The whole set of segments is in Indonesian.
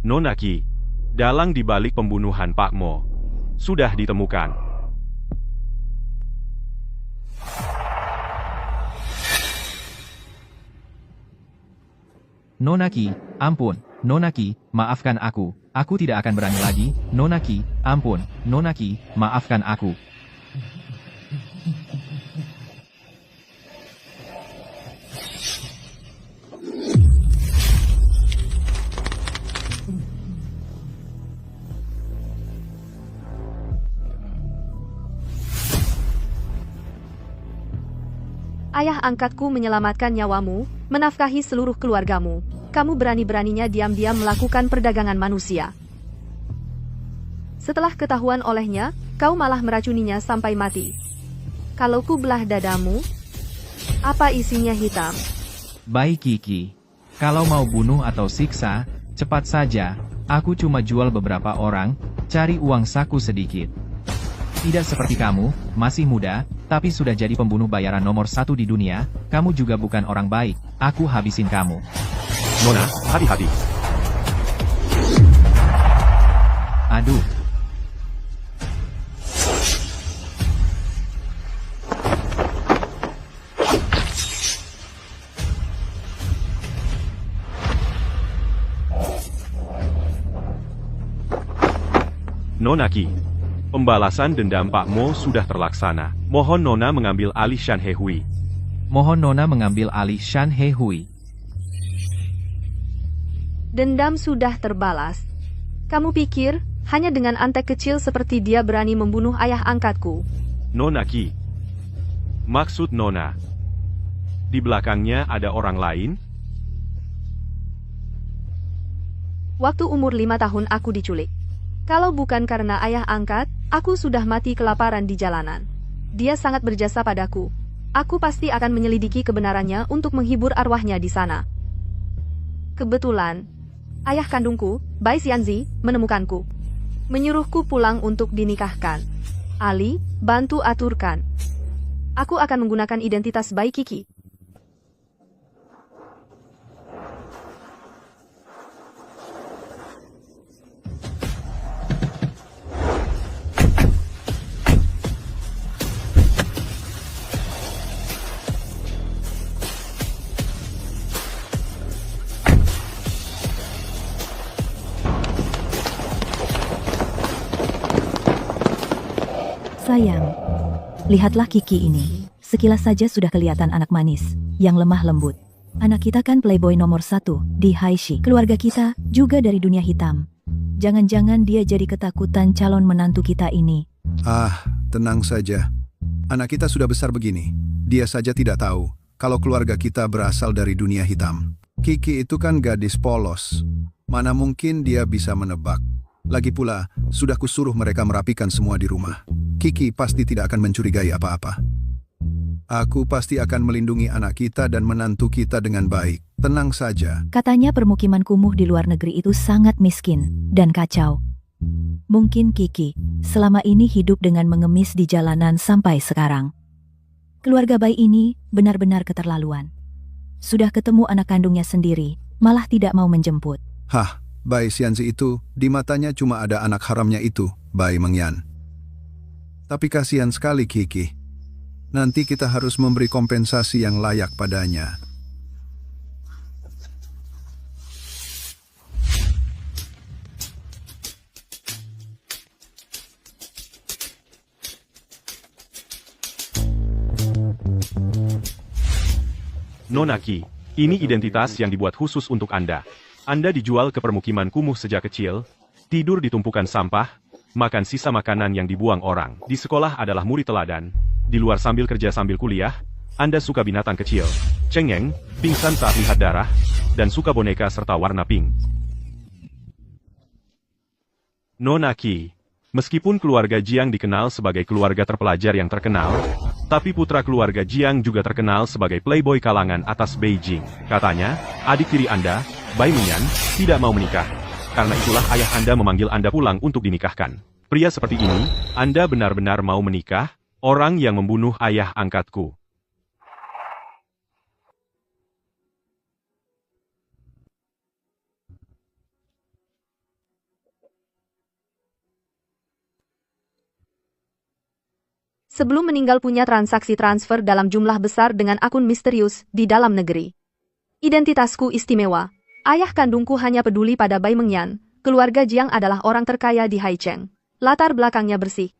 Nona Qi, dalang di balik pembunuhan Pak Mo sudah ditemukan. Nona Qi, ampun. Nona Qi, maafkan aku. Aku tidak akan berani lagi. Nona Qi, ampun. Nona Qi, maafkan aku. Ayah angkatku menyelamatkan nyawamu, menafkahi seluruh keluargamu. Kamu berani-beraninya diam-diam melakukan perdagangan manusia. Setelah ketahuan olehnya, kau malah meracuninya sampai mati. Kalau ku belah dadamu, apa isinya hitam? Baik Kiki. Kalau mau bunuh atau siksa, cepat saja. Aku cuma jual beberapa orang, cari uang saku sedikit. Tidak seperti kamu, masih muda, tapi sudah jadi pembunuh bayaran nomor 1 di dunia. Kamu juga bukan orang baik. Aku habisin kamu. Nona, hati-hati. Aduh. Nona Qi, pembalasan dendam Pak Mo sudah terlaksana. Mohon Nona mengambil alih Shan He Hui. Mohon Nona mengambil alih Shan He Hui. Dendam sudah terbalas. Kamu pikir, hanya dengan antek kecil seperti dia berani membunuh ayah angkatku? Nona Qi, maksud Nona, di belakangnya ada orang lain? Waktu umur 5 tahun aku diculik. Kalau bukan karena ayah angkat, aku sudah mati kelaparan di jalanan. Dia sangat berjasa padaku. Aku pasti akan menyelidiki kebenarannya untuk menghibur arwahnya di sana. Kebetulan, ayah kandungku, Bai Xianzi, menemukanku. Menyuruhku pulang untuk dinikahkan. Ali, bantu aturkan. Aku akan menggunakan identitas Bai Kiki. Sayang, lihatlah Kiki ini. Sekilas saja sudah kelihatan anak manis, yang lemah lembut. Anak kita kan playboy nomor 1 di Haishi. Keluarga kita juga dari dunia hitam. Jangan-jangan dia jadi ketakutan calon menantu kita ini. Ah, tenang saja. Anak kita sudah besar begini. Dia saja tidak tahu kalau keluarga kita berasal dari dunia hitam. Kiki itu kan gadis polos. Mana mungkin dia bisa menebak. Lagi pula, sudah kusuruh mereka merapikan semua di rumah. Kiki pasti tidak akan mencurigai apa-apa. Aku pasti akan melindungi anak kita dan menantu kita dengan baik. Tenang saja. Katanya permukiman kumuh di luar negeri itu sangat miskin dan kacau. Mungkin Kiki selama ini hidup dengan mengemis di jalanan sampai sekarang. Keluarga bayi ini benar-benar keterlaluan. Sudah ketemu anak kandungnya sendiri, malah tidak mau menjemput. Hah, Bai Xianzi itu, di matanya cuma ada anak haramnya itu, Bai Mengyan. Tapi kasihan sekali Kiki. Nanti kita harus memberi kompensasi yang layak padanya. Nona Qi, ini identitas yang dibuat khusus untuk Anda. Anda dijual ke permukiman kumuh sejak kecil, tidur di tumpukan sampah, makan sisa makanan yang dibuang orang. Di sekolah adalah murid teladan, di luar sambil kerja sambil kuliah, Anda suka binatang kecil, cengeng, pingsan saat lihat darah, dan suka boneka serta warna pink. Nona Qi, meskipun keluarga Jiang dikenal sebagai keluarga terpelajar yang terkenal, tapi putra keluarga Jiang juga terkenal sebagai playboy kalangan atas Beijing. Katanya, adik tiri Anda, Bai Mengyan, tidak mau menikah. Karena itulah ayah Anda memanggil Anda pulang untuk dinikahkan. Pria seperti ini, Anda benar-benar mau menikah? Orang yang membunuh ayah angkatku. sebelum meninggal punya transaksi transfer dalam jumlah besar dengan akun misterius di dalam negeri. Identitasku istimewa. Ayah kandungku hanya peduli pada Bai Mengyan. Keluarga Jiang adalah orang terkaya di Haicheng. Latar belakangnya bersih.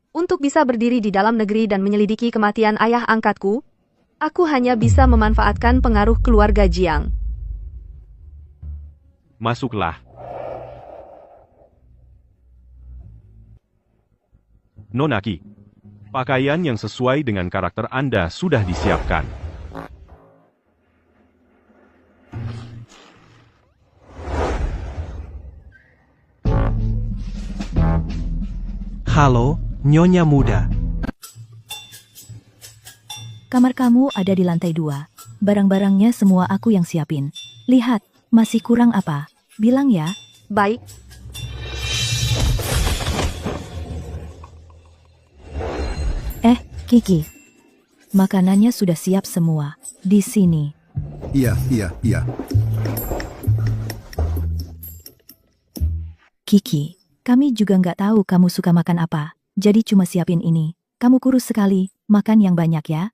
Untuk bisa berdiri di dalam negeri dan menyelidiki kematian ayah angkatku, aku hanya bisa memanfaatkan pengaruh keluarga Jiang. Masuklah. Nona Qi, pakaian yang sesuai dengan karakter Anda sudah disiapkan. Halo, Nyonya Muda. Kamar kamu ada di lantai 2. Barang-barangnya semua aku yang siapin. Lihat, masih kurang apa? Bilang ya. Baik. Kiki. Makanannya sudah siap semua. Di sini. Iya. Kiki, kami juga nggak tahu kamu suka makan apa. Jadi cuma siapin ini. Kamu kurus sekali, makan yang banyak ya.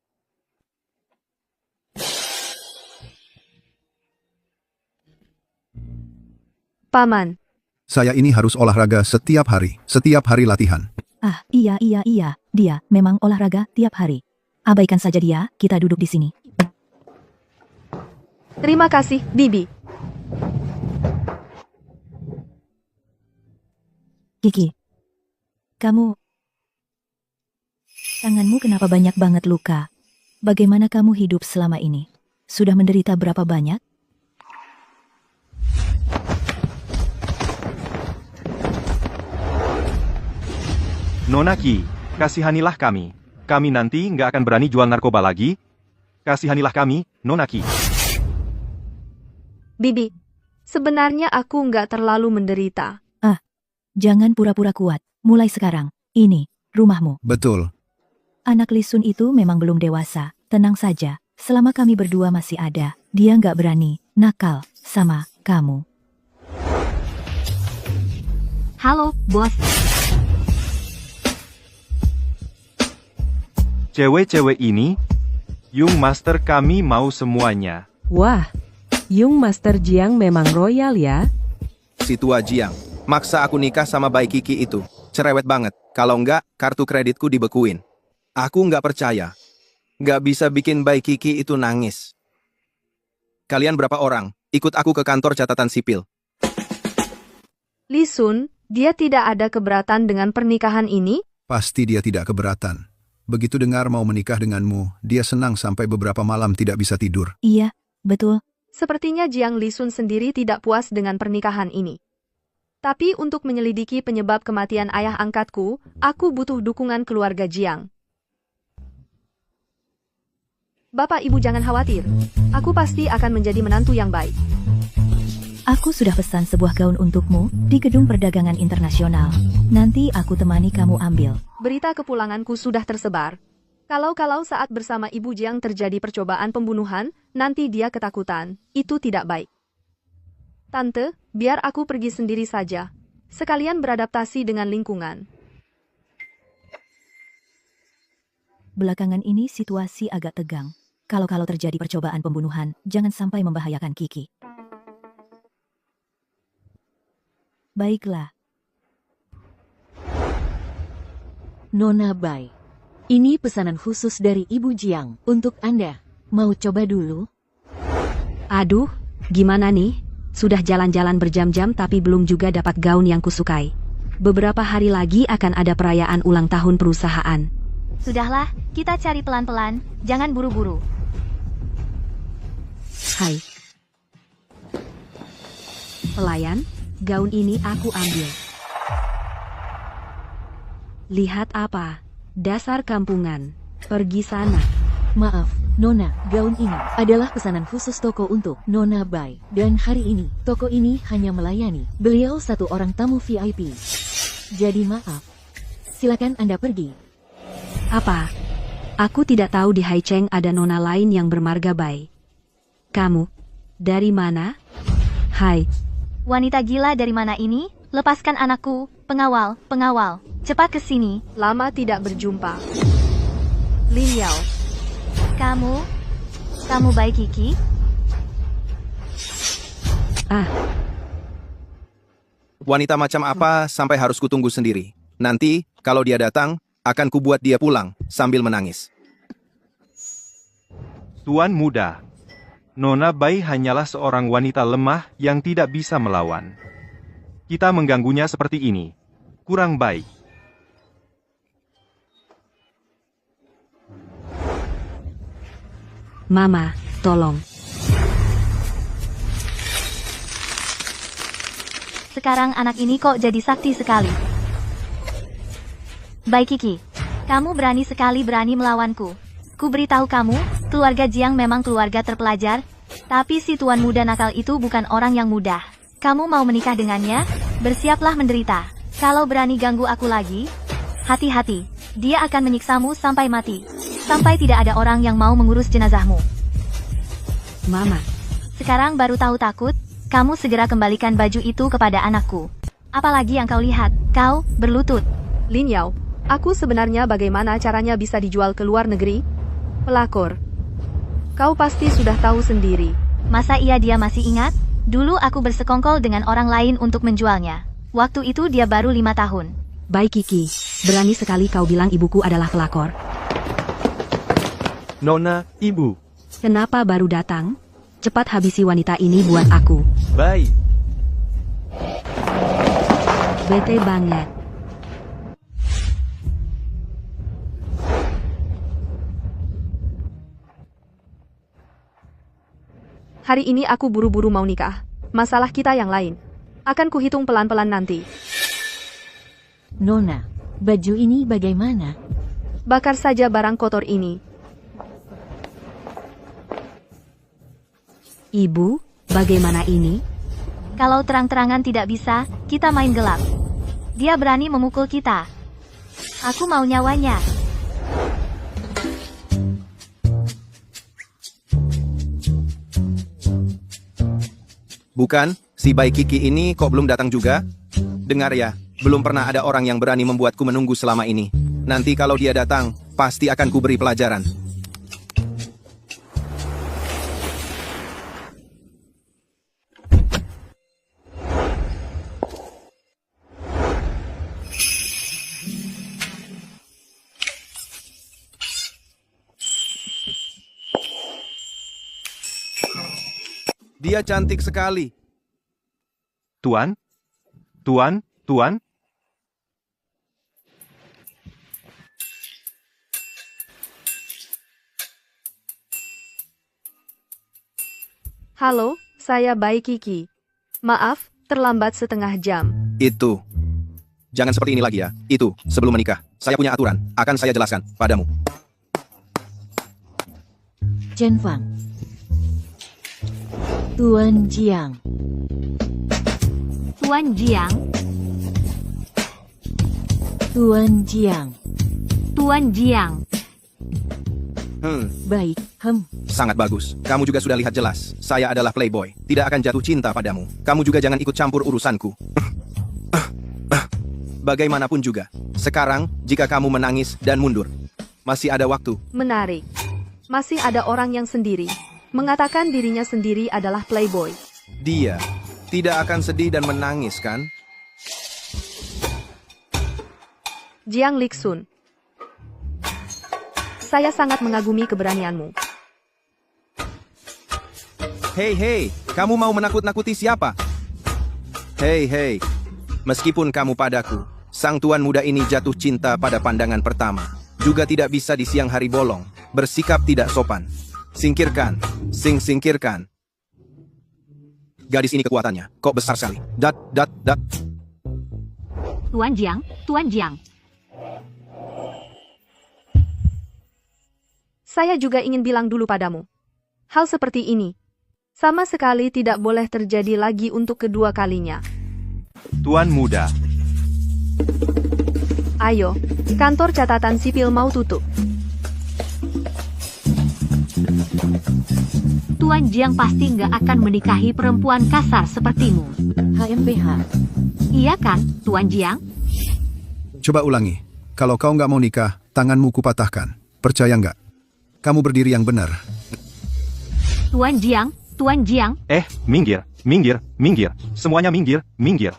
Paman. Saya ini harus olahraga setiap hari latihan. Ah, iya, dia memang olahraga tiap hari. Abaikan saja dia, kita duduk di sini. Terima kasih, Bibi. Kiki, kamu... Tanganmu kenapa banyak banget luka? Bagaimana kamu hidup selama ini? Sudah menderita berapa banyak? Nona Qi, kasihanilah kami. Kami nanti nggak akan berani jual narkoba lagi. Kasihanilah kami, Nona Qi. Bibi, sebenarnya aku nggak terlalu menderita. Jangan pura-pura kuat. Mulai sekarang, ini rumahmu. Betul. Anak Lisun itu memang belum dewasa. Tenang saja, selama kami berdua masih ada, dia nggak berani nakal sama kamu. Halo, bos. Cewek-cewek ini, Yung Master kami mau semuanya. Wah, Yung Master Jiang memang royal ya. Si tua Jiang, maksa aku nikah sama Bai Kiki itu. Cerewet banget, kalau enggak, kartu kreditku dibekuin. Aku nggak percaya. Nggak bisa bikin Bai Kiki itu nangis. Kalian berapa orang? Ikut aku ke kantor catatan sipil. Lisun, dia tidak ada keberatan dengan pernikahan ini? Pasti dia tidak keberatan. Begitu dengar mau menikah denganmu, dia senang sampai beberapa malam tidak bisa tidur. Iya, betul. Sepertinya Jiang Lisun sendiri tidak puas dengan pernikahan ini. Tapi untuk menyelidiki penyebab kematian ayah angkatku, aku butuh dukungan keluarga Jiang. Bapak Ibu jangan khawatir. Aku pasti akan menjadi menantu yang baik. Aku sudah pesan sebuah gaun untukmu di Gedung Perdagangan Internasional. Nanti aku temani kamu ambil. Berita kepulanganku sudah tersebar. Kalau saat bersama Ibu Jiang terjadi percobaan pembunuhan, nanti dia ketakutan. Itu tidak baik. Tante, biar aku pergi sendiri saja. Sekalian beradaptasi dengan lingkungan. Belakangan ini situasi agak tegang. Kalau terjadi percobaan pembunuhan, jangan sampai membahayakan Kiki. Baiklah. Nona Bai, ini pesanan khusus dari Ibu Jiang untuk Anda. Mau coba dulu? Aduh, gimana nih? Sudah jalan-jalan berjam-jam tapi belum juga dapat gaun yang kusukai. Beberapa hari lagi akan ada perayaan ulang tahun perusahaan. Sudahlah, kita cari pelan-pelan, jangan buru-buru. Hai. Pelayan, gaun ini aku ambil. Lihat apa? Dasar kampungan. Pergi sana. Maaf, Nona, gaun ini adalah pesanan khusus toko untuk Nona Bai. Dan hari ini, toko ini hanya melayani beliau satu orang tamu VIP. Jadi maaf. Silakan Anda pergi. Apa? Aku tidak tahu di Haicheng ada nona lain yang bermarga Bai. Kamu? Dari mana? Hai. Wanita gila dari mana ini? Lepaskan anakku, pengawal. Cepat ke sini. Lama tidak berjumpa. Lin Yao. Kamu baik Kiki? Wanita macam apa sampai harus kutunggu sendiri? Nanti, kalau dia datang, akan kubuat dia pulang sambil menangis. Tuan muda, Nona Bai hanyalah seorang wanita lemah yang tidak bisa melawan. Kita mengganggunya seperti ini. Kurang baik. Mama, tolong. Sekarang anak ini kok jadi sakti sekali. Baik Kiki, kamu berani sekali melawanku. Ku beritahu kamu, keluarga Jiang memang keluarga terpelajar, tapi si tuan muda nakal itu bukan orang yang mudah. Kamu mau menikah dengannya? Bersiaplah menderita. Kalau berani ganggu aku lagi, hati-hati, dia akan menyiksamu sampai mati. Sampai tidak ada orang yang mau mengurus jenazahmu. Mama, Sekarang baru tahu takut? Kamu segera kembalikan baju itu kepada anakku. Apalagi yang kau lihat, kau berlutut. Lin Yao, aku sebenarnya bagaimana caranya bisa dijual ke luar negeri? Pelakor. Kau pasti sudah tahu sendiri. Masa iya dia masih ingat? Dulu aku bersekongkol dengan orang lain untuk menjualnya. Waktu itu dia baru 5 tahun. baik Kiki. Berani sekali kau bilang ibuku adalah pelakor. Nona, ibu. Kenapa baru datang? Cepat habisi wanita ini buat aku. Bai. Bete banget. Hari ini aku buru-buru mau nikah. Masalah kita yang lain. Akan kuhitung pelan-pelan nanti. Nona, baju ini bagaimana? Bakar saja barang kotor ini. Ibu, bagaimana ini? Kalau terang-terangan tidak bisa, kita main gelap. Dia berani memukul kita. Aku mau nyawanya. Bukan, si bayi Kiki ini kok belum datang juga? Dengar ya, belum pernah ada orang yang berani membuatku menunggu selama ini. Nanti kalau dia datang, pasti akan kuberi pelajaran. Dia cantik sekali. Tuan? Halo, saya Bai Kiki. Maaf, terlambat setengah jam. Itu. Jangan seperti ini lagi ya. Itu, sebelum menikah. Saya punya aturan. Akan saya jelaskan padamu. Chen Fang. Tuan Jiang. Tuan Jiang, Tuan Jiang. Tuan Jiang. Baik, Sangat bagus. Kamu juga sudah lihat jelas. Saya adalah playboy. Tidak akan jatuh cinta padamu. Kamu juga jangan ikut campur urusanku. Bagaimanapun juga. Sekarang, jika kamu menangis dan mundur, masih ada waktu. Menarik. Masih ada orang yang sendiri. Mengatakan dirinya sendiri adalah playboy. Dia tidak akan sedih dan menangis, kan? Jiang Liksun. Saya sangat mengagumi keberanianmu. Hei, kamu mau menakut-nakuti siapa? Hei, meskipun kamu padaku, sang tuan muda ini jatuh cinta pada pandangan pertama. Juga tidak bisa di siang hari bolong, bersikap tidak sopan. Singkirkan, singkirkan. Gadis ini kekuatannya, kok besar sekali. Dat. Tuan Jiang. Saya juga ingin bilang dulu padamu. Hal seperti ini sama sekali tidak boleh terjadi lagi untuk kedua kalinya. Tuan muda. Ayo, kantor catatan sipil mau tutup. Tuan Jiang pasti nggak akan menikahi perempuan kasar sepertimu. HMPH. Iya kan, Tuan Jiang? Coba ulangi. Kalau kau nggak mau nikah, tanganmu kupatahkan. Percaya nggak? Kamu berdiri yang benar. Tuan Jiang, Tuan Jiang. Minggir, minggir, minggir. Semuanya minggir, minggir.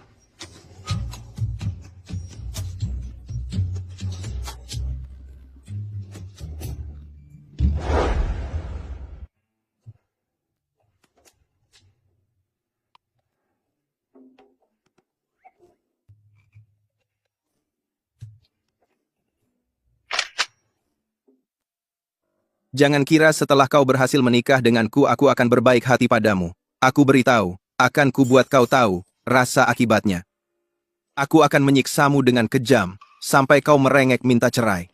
Jangan kira setelah kau berhasil menikah denganku aku akan berbaik hati padamu. Aku beritahu, akan kubuat kau tahu rasa akibatnya. Aku akan menyiksamu dengan kejam, sampai kau merengek minta cerai.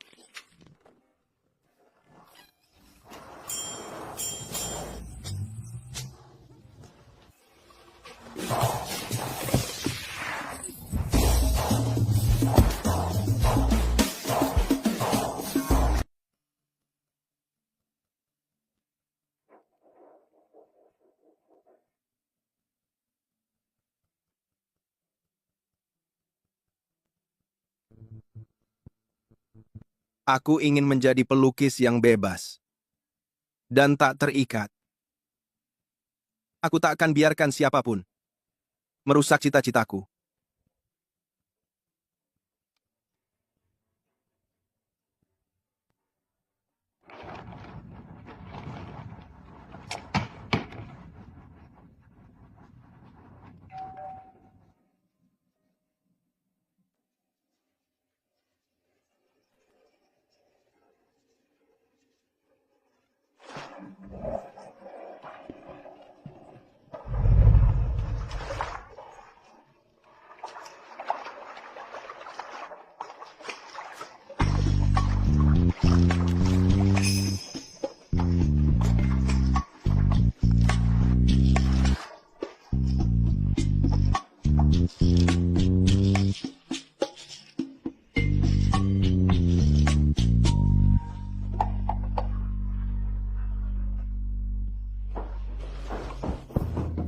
Aku ingin menjadi pelukis yang bebas dan tak terikat. Aku tak akan biarkan siapapun merusak cita-citaku.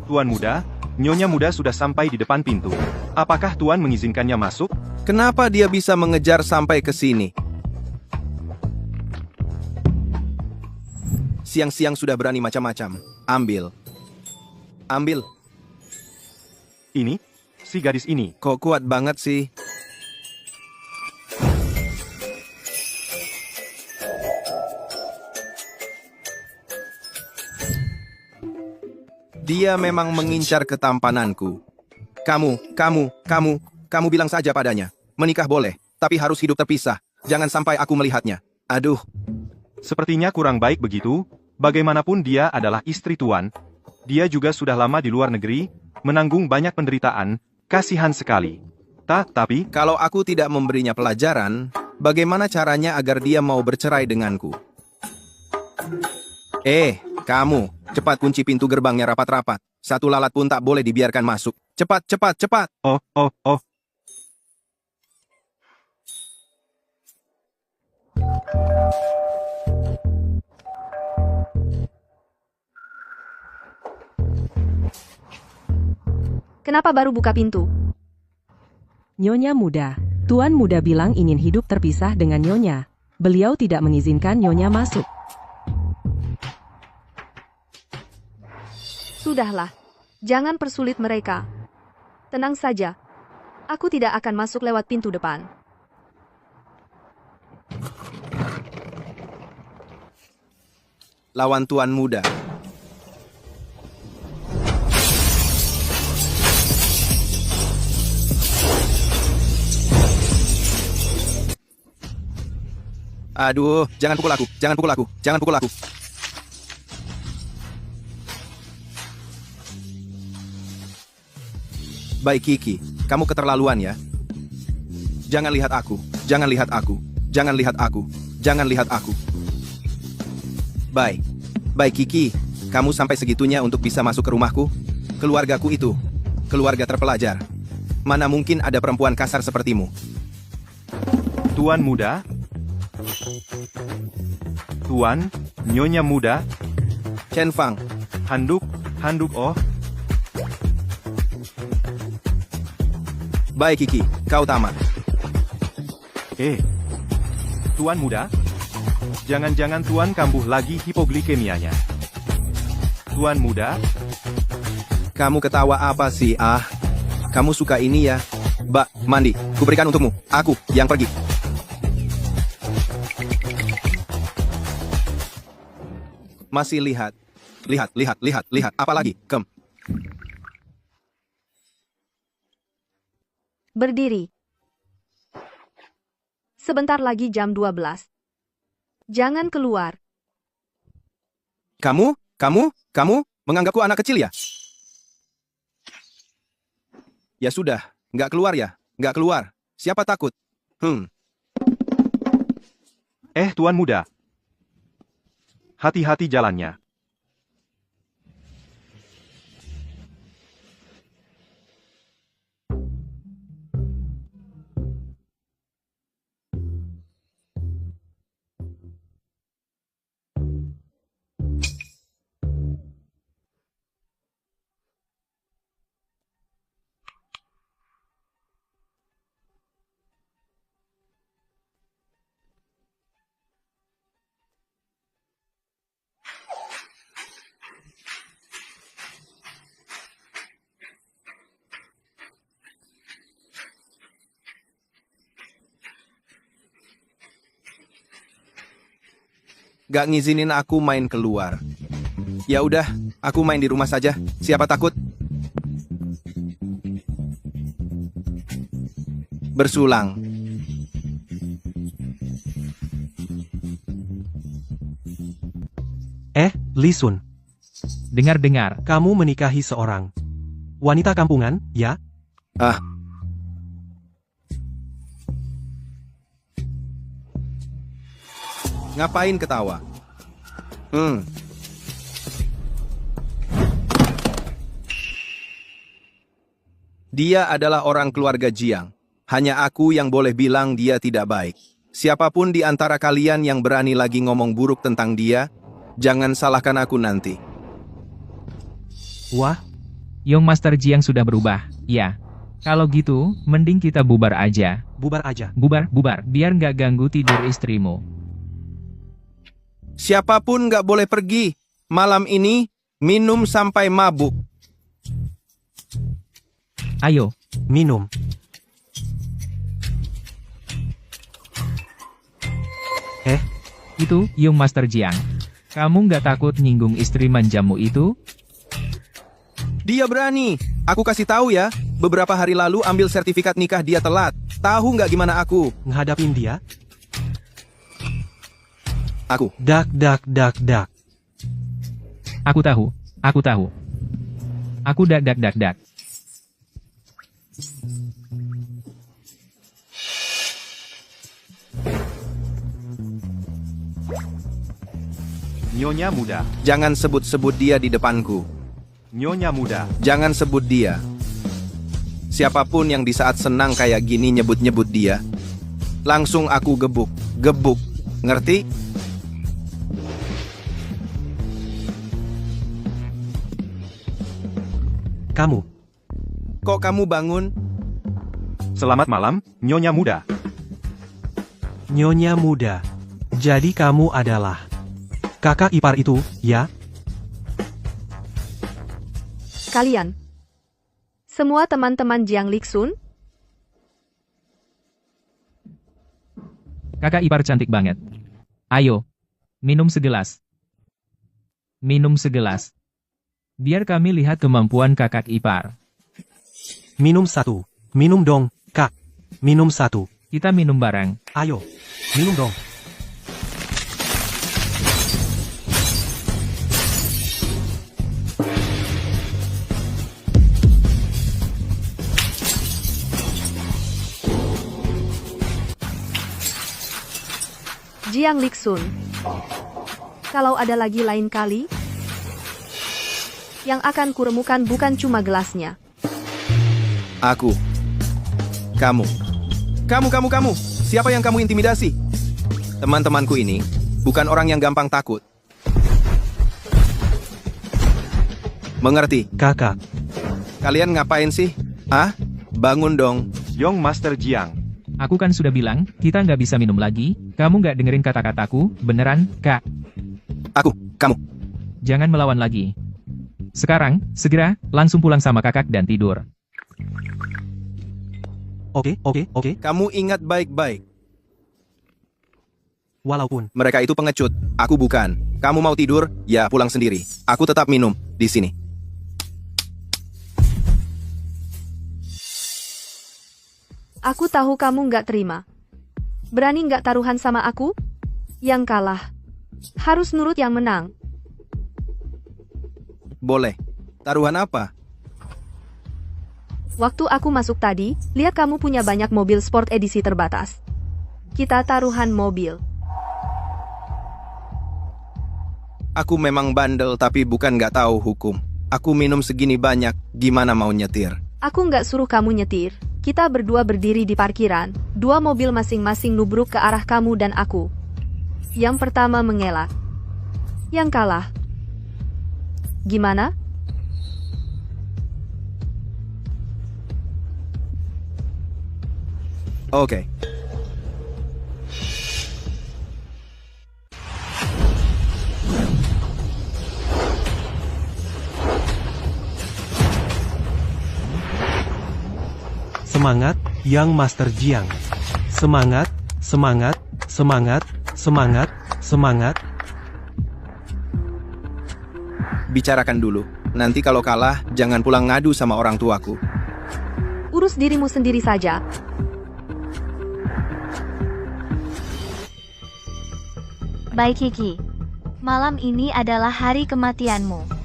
Tuan muda, Nyonya muda sudah sampai di depan pintu. Apakah Tuan mengizinkannya masuk? Kenapa dia bisa mengejar sampai ke sini? Siang-siang sudah berani macam-macam. Ambil. Ambil. Ini? Si gadis ini? Kok kuat banget sih? Dia memang mengincar ketampananku. Kamu bilang saja padanya. Menikah boleh, tapi harus hidup terpisah. Jangan sampai aku melihatnya. Aduh. Sepertinya kurang baik begitu. Bagaimanapun dia adalah istri Tuan. Dia juga sudah lama di luar negeri, menanggung banyak penderitaan, kasihan sekali. Tapi kalau aku tidak memberinya pelajaran, bagaimana caranya agar dia mau bercerai denganku? Kamu, cepat kunci pintu gerbangnya rapat-rapat. Satu lalat pun tak boleh dibiarkan masuk. Cepat. Oh. Kenapa baru buka pintu? Nyonya muda. Tuan muda bilang ingin hidup terpisah dengan Nyonya. Beliau tidak mengizinkan Nyonya masuk. Sudahlah, jangan persulit mereka. Tenang saja. Aku tidak akan masuk lewat pintu depan. Lawan Tuan muda. Aduh, jangan pukul aku. Baik Kiki, kamu keterlaluan ya. Jangan lihat aku. Baik Kiki, kamu sampai segitunya untuk bisa masuk ke rumahku? Keluargaku itu, keluarga terpelajar. Mana mungkin ada perempuan kasar sepertimu? Tuan muda? Tuan, Nyonya muda? Chen Fang. Handuk, oh. Baik Kiki, kau tamat. Tuan muda? Jangan-jangan Tuan kambuh lagi hipoglikemianya. Tuan muda, Kamu ketawa apa sih? Kamu suka ini ya? Mandi, kuberikan untukmu. Aku yang pergi. Masih lihat. Lihat. Apa lagi? Berdiri. Sebentar lagi jam 12. Jangan keluar. Kamu menganggapku anak kecil ya? Ya sudah, nggak keluar ya? Nggak keluar. Siapa takut? Tuan muda. Hati-hati jalannya. Gak ngizinin aku main keluar. Ya udah, aku main di rumah saja. Siapa takut? Bersulang. Li Sun, Dengar-dengar, kamu menikahi seorang wanita kampungan, ya? Ngapain ketawa? Dia adalah orang keluarga Jiang. Hanya aku yang boleh bilang dia tidak baik. Siapapun di antara kalian yang berani lagi ngomong buruk tentang dia, jangan salahkan aku nanti. Wah, Young Master Jiang sudah berubah. Ya. Kalau gitu, mending kita bubar aja. bubar aja. Bubar, biar nggak ganggu tidur istrimu. Siapapun nggak boleh pergi. Malam ini, minum sampai mabuk. Ayo, Minum. itu Young Master Jiang. Kamu nggak takut nyinggung istri manjamu itu? Dia berani. Aku kasih tahu ya, beberapa hari lalu ambil sertifikat nikah dia telat. Tahu nggak gimana aku? Ngadapin dia? Aku. Dak. Aku tahu. Aku dak. Nyonya muda. Jangan sebut-sebut dia di depanku. Nyonya muda. Jangan sebut dia. Siapapun yang di saat senang kayak gini nyebut-nyebut dia, langsung aku gebuk. Ngerti? Kamu. Kok kamu bangun? Selamat malam, Nyonya muda. Nyonya muda. Jadi kamu adalah kakak ipar itu, ya? Kalian. Semua teman-teman Jiang Liksun, Kakak ipar cantik banget. Ayo, minum segelas. Biar kami lihat kemampuan kakak ipar. Minum satu. Minum dong, Kak. Minum satu. Kita minum bareng. Ayo, minum dong. Jiang Liksun. Kalau ada lagi lain kali, yang akan kuremukan bukan cuma gelasnya. Aku. Kamu. Siapa yang kamu intimidasi? Teman-temanku ini bukan orang yang gampang takut. Mengerti? Kakak. Kalian ngapain sih? Bangun dong. Young Master Jiang. Aku kan sudah bilang, kita nggak bisa minum lagi, kamu nggak dengerin kata-kataku, beneran, Kak? Kamu. Jangan melawan lagi. Sekarang, segera, langsung pulang sama kakak dan tidur. Oke. Kamu ingat baik-baik. Walaupun Mereka itu pengecut, aku bukan. Kamu mau tidur? Ya, pulang sendiri. Aku tetap minum di sini. Aku tahu kamu nggak terima. Berani nggak taruhan sama aku? Yang kalah harus nurut yang menang. Boleh. Taruhan apa? Waktu aku masuk tadi, lihat kamu punya banyak mobil sport edisi terbatas. Kita taruhan mobil. Aku memang bandel tapi bukan nggak tahu hukum. Aku minum segini banyak, gimana mau nyetir? Aku nggak suruh kamu nyetir. Kita berdua berdiri di parkiran. 2 mobil masing-masing nubruk ke arah kamu dan aku. Yang pertama mengelak. Yang kalah. Gimana? Oke. semangat, Yang Master Jiang. Semangat, semangat, semangat, semangat, semangat. Bicarakan dulu. Nanti kalau kalah, jangan pulang ngadu sama orang tuaku. Urus dirimu sendiri saja. Baik Kiki. Malam ini adalah hari kematianmu.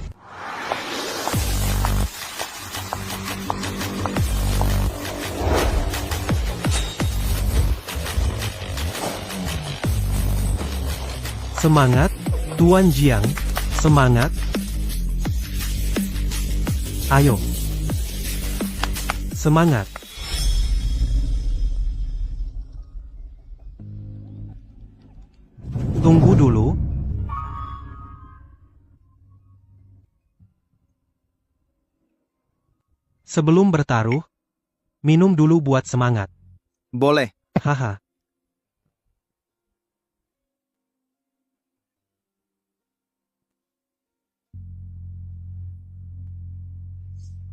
Semangat, Tuan Jiang. Semangat. Ayo. Semangat. Tunggu dulu. Sebelum bertaruh, minum dulu buat semangat. Boleh. Haha.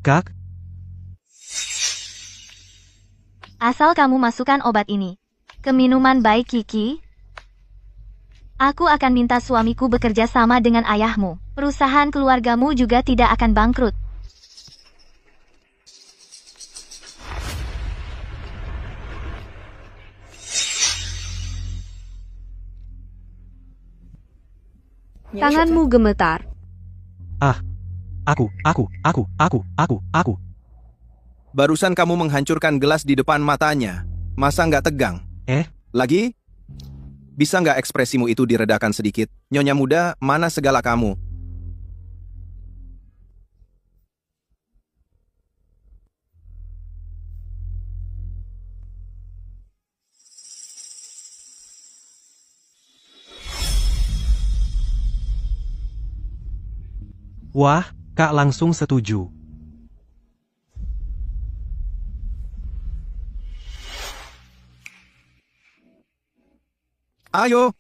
Kak, Asal kamu masukkan obat ini ke minuman baik Kiki, aku akan minta suamiku bekerja sama dengan ayahmu. Perusahaan keluargamu juga tidak akan bangkrut. Tanganmu gemetar. Aku. Barusan kamu menghancurkan gelas di depan matanya. Masa nggak tegang? Lagi? Bisa nggak ekspresimu itu diredakan sedikit? Nyonya muda, mana segala kamu? Wah, Kak langsung setuju. Ayo.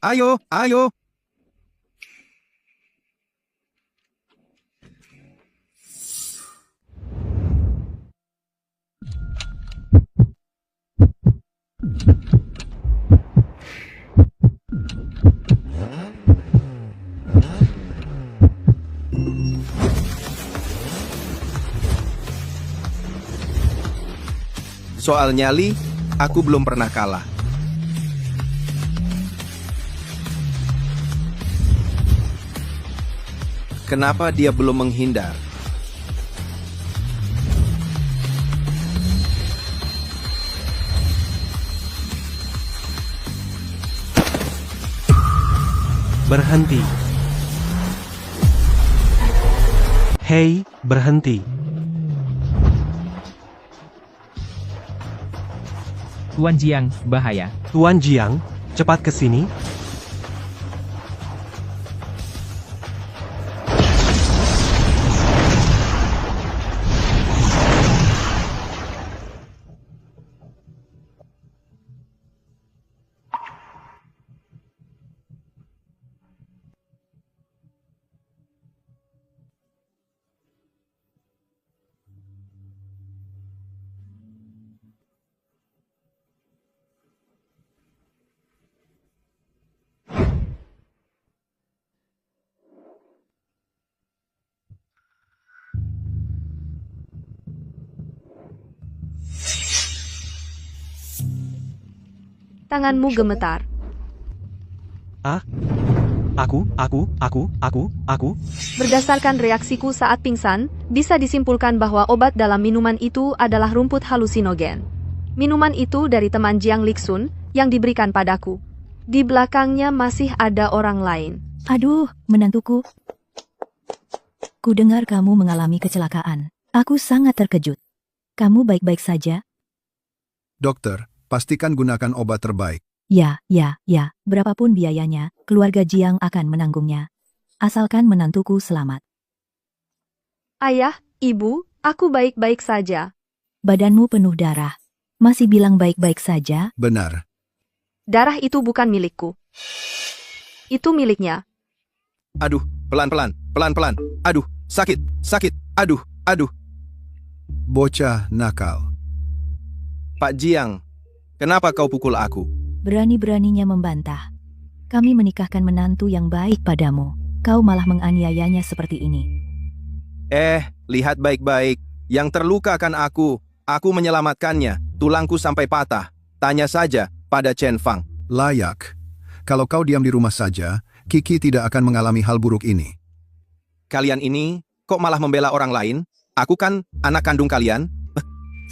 Soal nyali, aku belum pernah kalah. Kenapa dia belum menghindar? Berhenti. Hei, berhenti. Tuan Jiang, bahaya. Tuan Jiang, cepat ke sini. Tanganmu gemetar. Aku. Berdasarkan reaksiku saat pingsan, bisa disimpulkan bahwa obat dalam minuman itu adalah rumput halusinogen. Minuman itu dari teman Jiang Lixun yang diberikan padaku. Di belakangnya masih ada orang lain. Aduh, menantuku. Ku dengar kamu mengalami kecelakaan. Aku sangat terkejut. Kamu baik-baik saja? Dokter, pastikan gunakan obat terbaik. Ya. Berapapun biayanya, keluarga Jiang akan menanggungnya. Asalkan menantuku selamat. Ayah, ibu, aku baik-baik saja. Badanmu penuh darah. Masih bilang baik-baik saja? Benar. Darah itu bukan milikku. Itu miliknya. Aduh, pelan-pelan. Aduh, sakit. Aduh. Bocah nakal. Pak Jiang, kenapa kau pukul aku? Berani-beraninya membantah. Kami menikahkan menantu yang baik padamu. Kau malah menganiayanya seperti ini. Lihat baik-baik. Yang terluka kan aku. Aku menyelamatkannya. Tulangku sampai patah. Tanya saja pada Chen Fang. Layak. Kalau kau diam di rumah saja, Kiki tidak akan mengalami hal buruk ini. Kalian ini kok malah membela orang lain? Aku kan anak kandung kalian.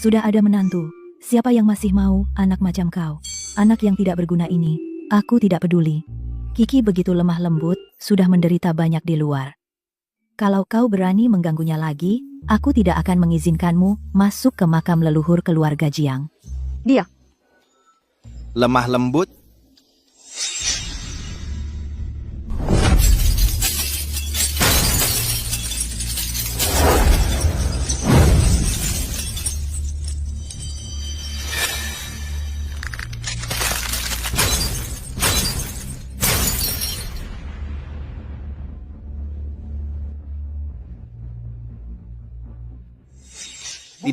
Sudah ada menantu. Siapa yang masih mau anak macam kau? Anak yang tidak berguna ini, aku tidak peduli. Kiki begitu lemah lembut, sudah menderita banyak di luar. Kalau kau berani mengganggunya lagi, aku tidak akan mengizinkanmu masuk ke makam leluhur keluarga Jiang. Dia. Lemah lembut?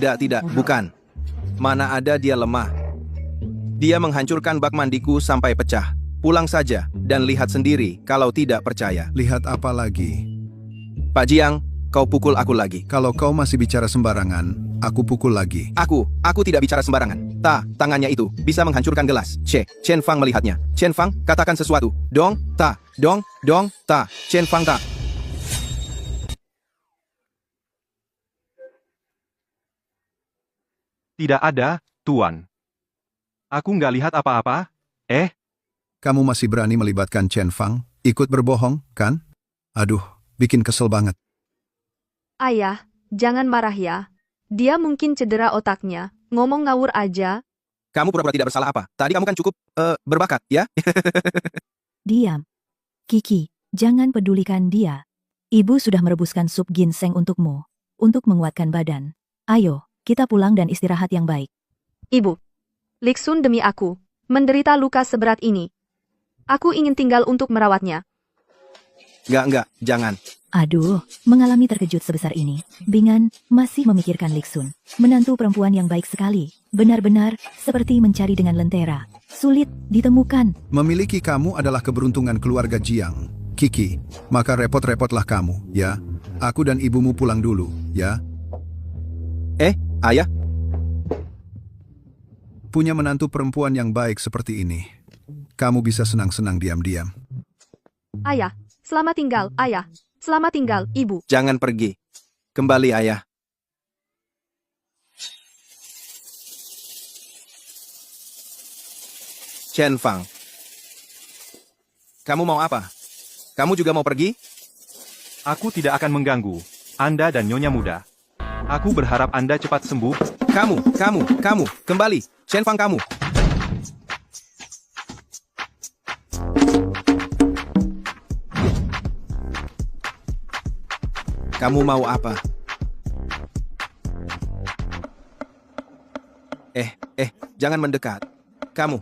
Tidak, bukan. Mana ada dia lemah. Dia menghancurkan bak mandiku sampai pecah. Pulang saja, dan lihat sendiri kalau tidak percaya. Lihat apa lagi? Pak Jiang, kau pukul aku lagi. Kalau kau masih bicara sembarangan, aku pukul lagi. Aku tidak bicara sembarangan. Tangannya itu bisa menghancurkan gelas. Chen Fang melihatnya. Chen Fang, katakan sesuatu. Dong, ta. Chen Fang, ta. Tidak ada, Tuan. Aku nggak lihat apa-apa. Kamu masih berani melibatkan Chen Fang? Ikut berbohong, kan? Aduh, bikin kesel banget. Ayah, jangan marah ya. Dia mungkin cedera otaknya. Ngomong ngawur aja. Kamu pura-pura tidak bersalah apa? Tadi kamu kan cukup berbakat, ya? Diam. Kiki, jangan pedulikan dia. Ibu sudah merebuskan sup ginseng untukmu. Untuk menguatkan badan. Ayo, kita pulang dan istirahat yang baik. Ibu. Lixun demi aku. Menderita luka seberat ini. Aku ingin tinggal untuk merawatnya. Enggak, jangan. Aduh, mengalami terkejut sebesar ini. Bingan, masih memikirkan Lixun. Menantu perempuan yang baik sekali. Benar-benar, seperti mencari dengan lentera. Sulit ditemukan. Memiliki kamu adalah keberuntungan keluarga Jiang. Kiki, maka repot-repotlah kamu, ya. Aku dan ibumu pulang dulu, ya. Ayah? Punya menantu perempuan yang baik seperti ini. Kamu bisa senang-senang diam-diam. Ayah, selamat tinggal, ayah. Selamat tinggal, ibu. Jangan pergi. Kembali, ayah. Chen Fang. Kamu mau apa? Kamu juga mau pergi? Aku tidak akan mengganggu Anda dan Nyonya Muda. Aku berharap Anda cepat sembuh. Kamu, kembali. Chen Fang, kamu. Kamu mau apa? Jangan mendekat. Kamu.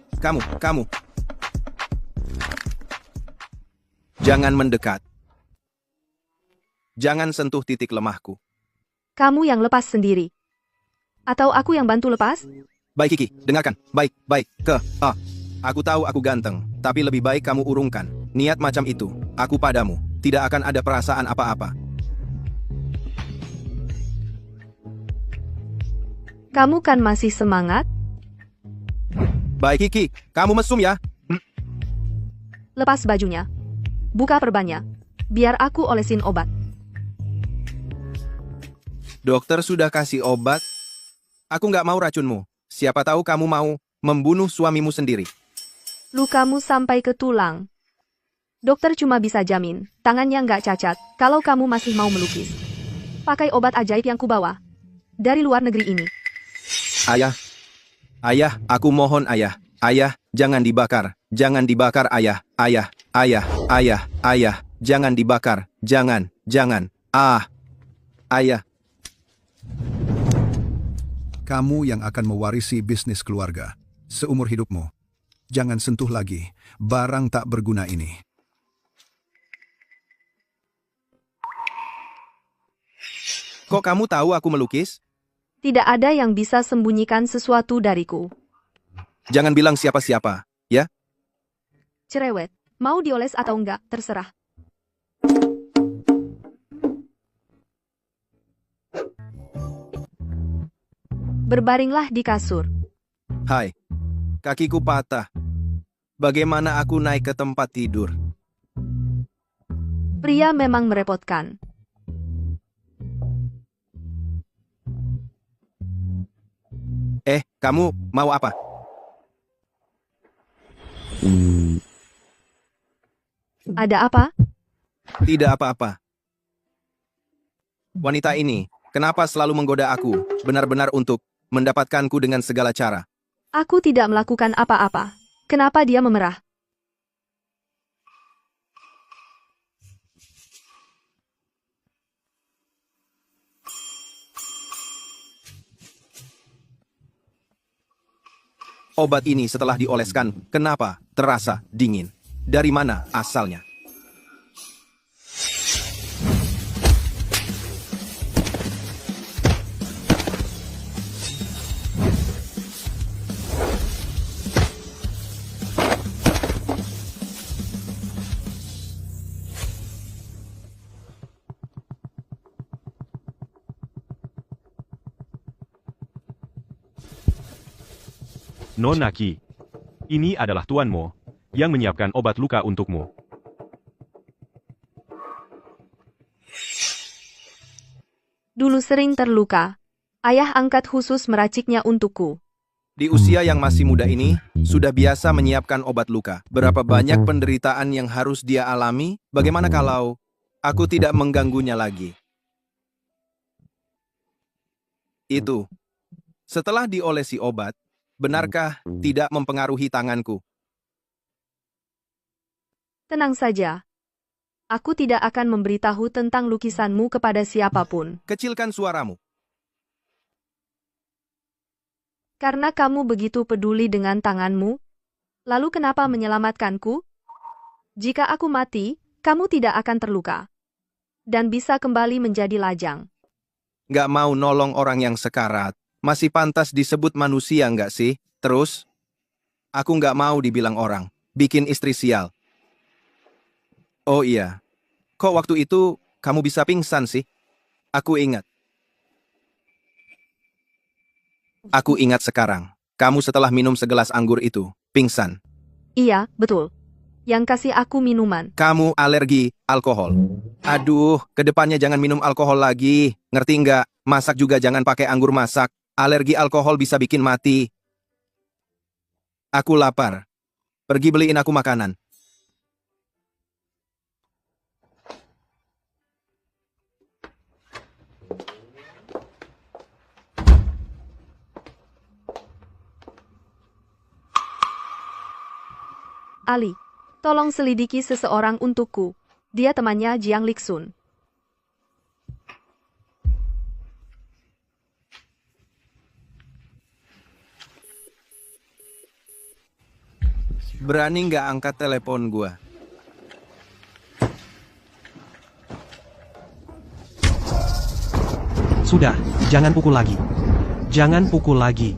Jangan mendekat. Jangan sentuh titik lemahku. Kamu yang lepas sendiri. Atau aku yang bantu lepas? Baik Kiki, dengarkan. Baik. Aku tahu aku ganteng, tapi lebih baik kamu urungkan. Niat macam itu, aku padamu. Tidak akan ada perasaan apa-apa. Kamu kan masih semangat? Baik Kiki, kamu mesum ya. Lepas bajunya. Buka perbannya. Biar aku olesin obat. Dokter sudah kasih obat. Aku nggak mau racunmu. Siapa tahu kamu mau membunuh suamimu sendiri. Lukamu sampai ke tulang. Dokter cuma bisa jamin, tangannya nggak cacat, kalau kamu masih mau melukis. Pakai obat ajaib yang kubawa. Dari luar negeri ini. Ayah. Ayah, aku mohon ayah. Ayah, jangan dibakar. Jangan dibakar ayah. Ayah, ayah, ayah, ayah. Jangan dibakar. Jangan, jangan. Ah. Ayah. Kamu yang akan mewarisi bisnis keluarga seumur hidupmu. Jangan sentuh lagi barang tak berguna ini. Kok kamu tahu aku melukis? Tidak ada yang bisa sembunyikan sesuatu dariku. Jangan bilang siapa-siapa, ya? Cerewet, mau dioles atau enggak, terserah. Berbaringlah di kasur. Hai, kakiku patah. Bagaimana aku naik ke tempat tidur? Pria memang merepotkan. Kamu mau apa? Ada apa? Tidak apa-apa. Wanita ini, kenapa selalu menggoda aku, benar-benar untuk mendapatkanku dengan segala cara? Aku tidak melakukan apa-apa. Kenapa dia memerah? Obat ini setelah dioleskan, kenapa terasa dingin? Dari mana asalnya? Nona Ki, ini adalah tuanmu yang menyiapkan obat luka untukmu. Dulu sering terluka. Ayah angkat khusus meraciknya untukku. Di usia yang masih muda ini, sudah biasa menyiapkan obat luka. Berapa banyak penderitaan yang harus dia alami? Bagaimana kalau aku tidak mengganggunya lagi? Itu. Setelah diolesi obat, benarkah tidak mempengaruhi tanganku? Tenang saja. Aku tidak akan memberitahu tentang lukisanmu kepada siapapun. Kecilkan suaramu. Karena kamu begitu peduli dengan tanganmu, lalu kenapa menyelamatkanku? Jika aku mati, kamu tidak akan terluka. Dan bisa kembali menjadi lajang. Nggak mau nolong orang yang sekarat. Masih pantas disebut manusia nggak sih? Terus, aku nggak mau dibilang orang. Bikin istri sial. Oh iya. Kok waktu itu kamu bisa pingsan sih? Aku ingat. Aku ingat sekarang. Kamu setelah minum segelas anggur itu, pingsan. Iya, betul. Yang kasih aku minuman. Kamu alergi alkohol. Aduh, kedepannya jangan minum alkohol lagi. Ngerti nggak? Masak juga jangan pakai anggur masak. Alergi alkohol bisa bikin mati. Aku lapar. Pergi beliin aku makanan. Ali, tolong selidiki seseorang untukku. Dia temannya Jiang Liksun. Berani nggak angkat telepon gua? Sudah, jangan pukul lagi. Jangan pukul lagi.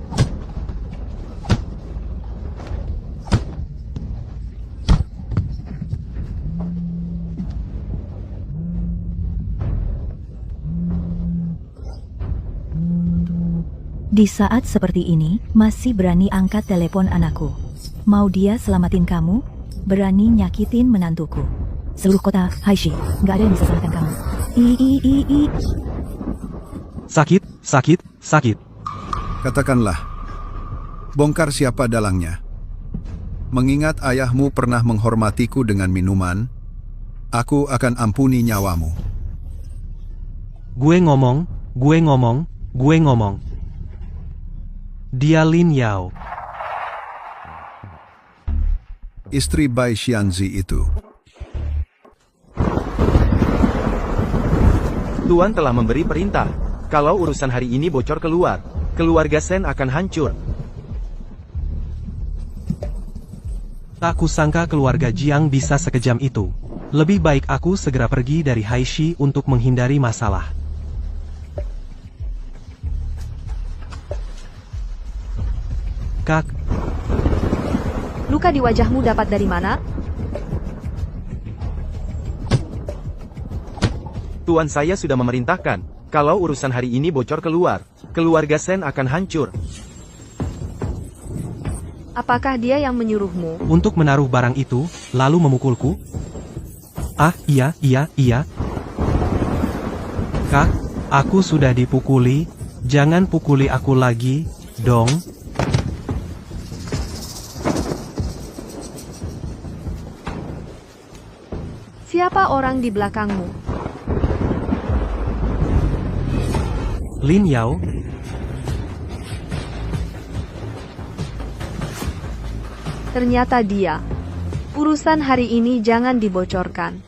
Di saat seperti ini, masih berani angkat telepon anakku. Mau dia selamatin kamu? Berani nyakitin menantuku. Seluruh kota Haishi, nggak ada yang bisa selamatkan kamu. Sakit, sakit, sakit. Katakanlah, bongkar siapa dalangnya. Mengingat ayahmu pernah menghormatiku dengan minuman, aku akan ampuni nyawamu. Gue ngomong, gue ngomong, gue ngomong. Dia Lin Yao. Istri Bai Xianzi itu. Tuan telah memberi perintah. Kalau urusan hari ini bocor keluar, keluarga Sen akan hancur. Tak kusangka keluarga Jiang bisa sekejam itu. Lebih baik aku segera pergi dari Haishi untuk menghindari masalah. Kak, Luka di wajahmu dapat dari mana? Tuan saya sudah memerintahkan, kalau urusan hari ini bocor keluar, keluarga Sen akan hancur. Apakah dia yang menyuruhmu? untuk menaruh barang itu, lalu memukulku? Ah, iya. Kak, aku sudah dipukuli, jangan pukuli aku lagi, dong. Siapa orang di belakangmu? Lin Yao, Ternyata dia. Urusan hari ini jangan dibocorkan.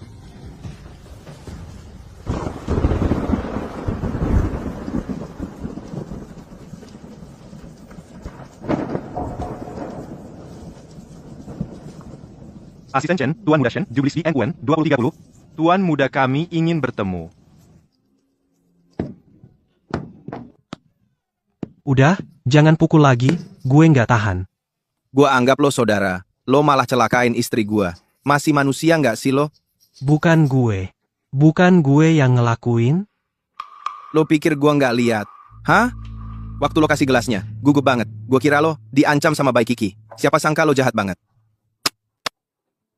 Asisten Chen, Tuan Muda Shen, Jublisdi NUN, 2030. Tuan Muda kami ingin bertemu. udah, jangan pukul lagi, gue nggak tahan. Gua anggap lo saudara, lo malah celakain istri gua. Masih manusia nggak sih lo? Bukan gue yang ngelakuin. Lo pikir gua nggak lihat? Hah? Waktu lo kasih gelasnya, gugup banget. Gua kira lo diancam sama Bai Kiki. Siapa sangka lo jahat banget.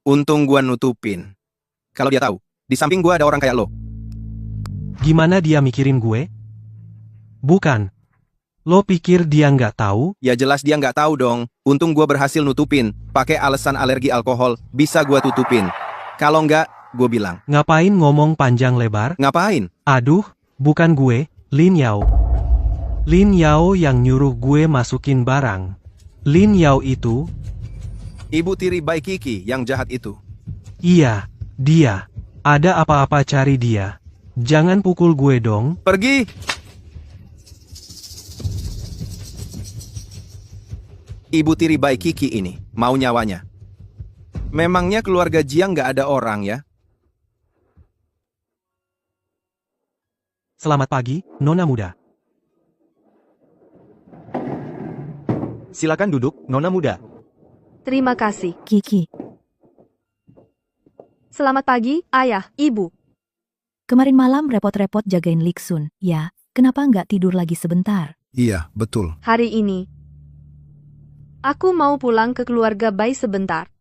Untung gua nutupin. Kalau dia tahu, di samping gua ada orang kayak lo. Gimana dia mikirin gue? Bukan. Lo pikir dia nggak tahu? Ya jelas dia nggak tahu dong. Untung gua berhasil nutupin. Pakai alasan alergi alkohol, bisa gua tutupin. Kalau nggak, gua bilang. Ngapain ngomong panjang lebar? Ngapain? Aduh, bukan gue, Lin Yao. Lin Yao yang nyuruh gue masukin barang. Lin Yao itu? Ibu tiri Bai Kiki yang jahat itu. Iya, dia. Ada apa-apa cari dia. Jangan pukul gue dong. Pergi! Ibu tiri Bai Kiki ini, mau nyawanya. Memangnya keluarga Jiang nggak ada orang ya? Selamat pagi, Nona Muda. Silakan duduk, Nona Muda. Terima kasih. Kiki, Selamat pagi, ayah, ibu. kemarin malam repot-repot jagain Liksun, ya? Kenapa nggak tidur lagi sebentar? Iya, betul. Hari ini, aku mau pulang ke keluarga Bai sebentar.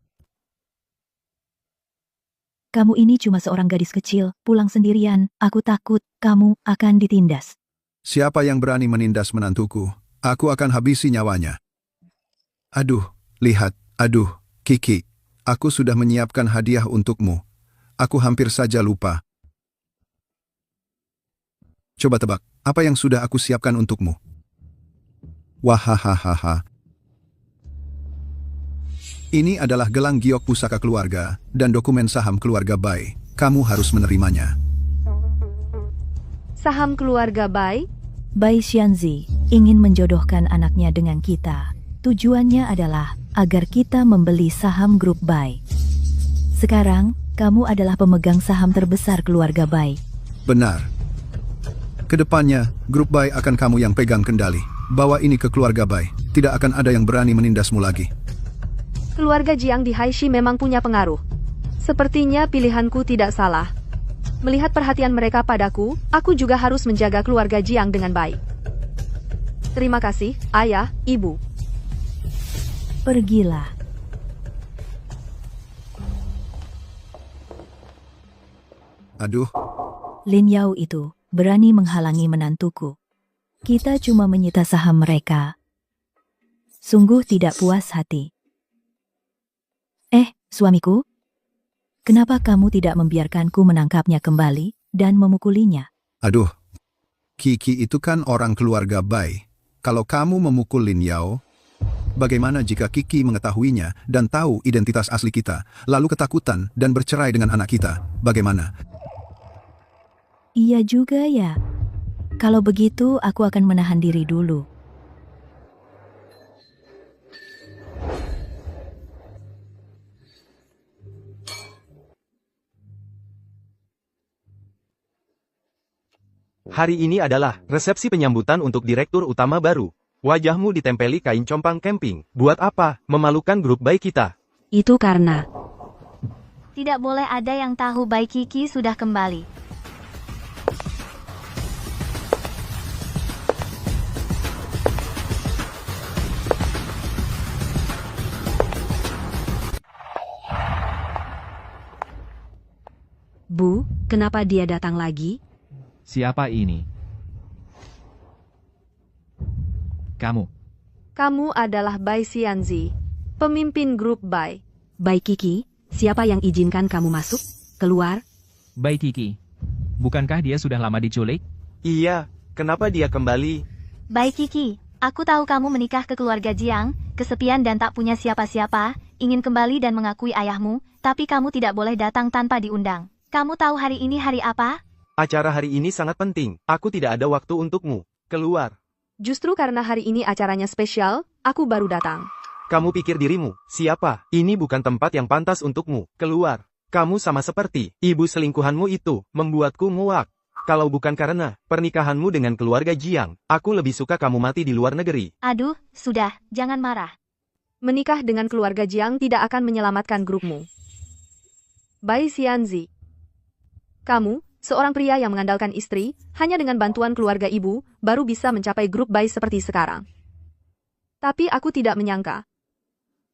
Kamu ini cuma seorang gadis kecil, pulang sendirian, aku takut kamu akan ditindas. Siapa yang berani menindas menantuku, aku akan habisi nyawanya. Aduh, lihat, aduh, Kiki, aku sudah menyiapkan hadiah untukmu. Aku hampir saja lupa. Coba tebak, apa yang sudah aku siapkan untukmu? Wahahaha. Ini adalah gelang giok pusaka keluarga dan dokumen saham keluarga Bai. Kamu harus menerimanya. Saham keluarga Bai? Bai Xianzi ingin menjodohkan anaknya dengan kita. Tujuannya adalah agar kita membeli saham grup Bai. Sekarang, kamu adalah pemegang saham terbesar keluarga Bai. Benar. Kedepannya, grup Bai akan kamu yang pegang kendali. Bawa ini ke keluarga Bai. Tidak akan ada yang berani menindasmu lagi. Keluarga Jiang di Haishi memang punya pengaruh. Sepertinya pilihanku tidak salah. Melihat perhatian mereka padaku, aku juga harus menjaga keluarga Jiang dengan baik. Terima kasih, Ayah, Ibu. Pergilah. Aduh, Lin Yao itu berani menghalangi menantuku. Kita cuma menyita saham mereka. Sungguh tidak puas hati. Suamiku? Kenapa kamu tidak membiarkanku menangkapnya kembali dan memukulinya? aduh. Kiki itu kan orang keluarga Bai. Kalau kamu memukul Lin Yao, bagaimana jika Kiki mengetahuinya dan tahu identitas asli kita, lalu ketakutan dan bercerai dengan anak kita? Bagaimana? Iya juga ya. Kalau begitu, aku akan menahan diri dulu. Hari ini adalah resepsi penyambutan untuk direktur utama baru. Wajahmu ditempeli kain compang camping. Buat apa? Memalukan grup baik kita. Itu karena Tidak boleh ada yang tahu Bai Kiki sudah kembali. Bu, kenapa dia datang lagi? Siapa ini? Kamu. Kamu adalah Bai Xianzi, pemimpin grup Bai. Bai Kiki, siapa yang izinkan kamu masuk? Keluar? Bai Kiki. Bukankah dia sudah lama diculik? Iya, kenapa dia kembali? Bai Kiki, aku tahu kamu menikah ke keluarga Jiang, kesepian dan tak punya siapa-siapa, ingin kembali dan mengakui ayahmu, tapi kamu tidak boleh datang tanpa diundang. Kamu tahu hari ini hari apa? Acara hari ini sangat penting. Aku tidak ada waktu untukmu. Keluar. Justru karena hari ini acaranya spesial, aku baru datang. Kamu pikir dirimu, siapa? Ini bukan tempat yang pantas untukmu. Keluar. Kamu sama seperti ibu selingkuhanmu itu, membuatku muak. Kalau bukan karena pernikahanmu dengan keluarga Jiang, aku lebih suka kamu mati di luar negeri. Aduh, sudah, jangan marah. Menikah dengan keluarga Jiang tidak akan menyelamatkan grupmu. Bai Xianzi. Kamu, seorang pria yang mengandalkan istri, hanya dengan bantuan keluarga ibu, baru bisa mencapai grup Bai seperti sekarang. Tapi aku tidak menyangka.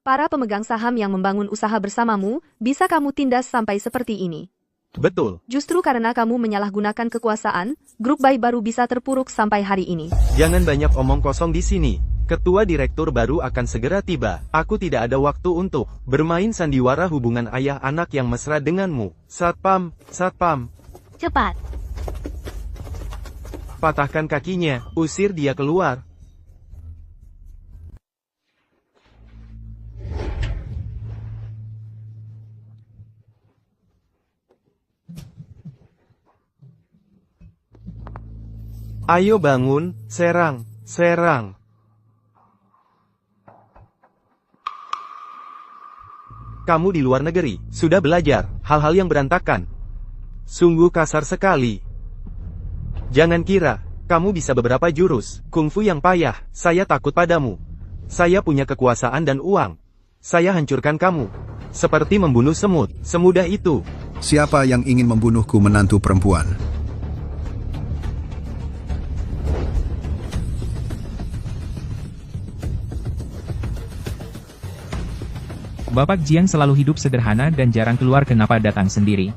Para pemegang saham yang membangun usaha bersamamu, bisa kamu tindas sampai seperti ini. Betul. Justru karena kamu menyalahgunakan kekuasaan, grup Bai baru bisa terpuruk sampai hari ini. Jangan banyak omong kosong di sini. Ketua direktur baru akan segera tiba. Aku tidak ada waktu untuk bermain sandiwara hubungan ayah anak yang mesra denganmu. Satpam, satpam. Cepat. Patahkan kakinya, usir dia keluar. Ayo bangun, serang, serang. Kamu di luar negeri, sudah belajar hal-hal yang berantakan. Sungguh kasar sekali. Jangan kira, kamu bisa beberapa jurus kungfu yang payah. Saya takut padamu. Saya punya kekuasaan dan uang. Saya hancurkan kamu. Seperti membunuh semut, semudah itu. Siapa yang ingin membunuhku menantu perempuan? Bapak Jiang selalu hidup sederhana dan jarang keluar, kenapa datang sendiri?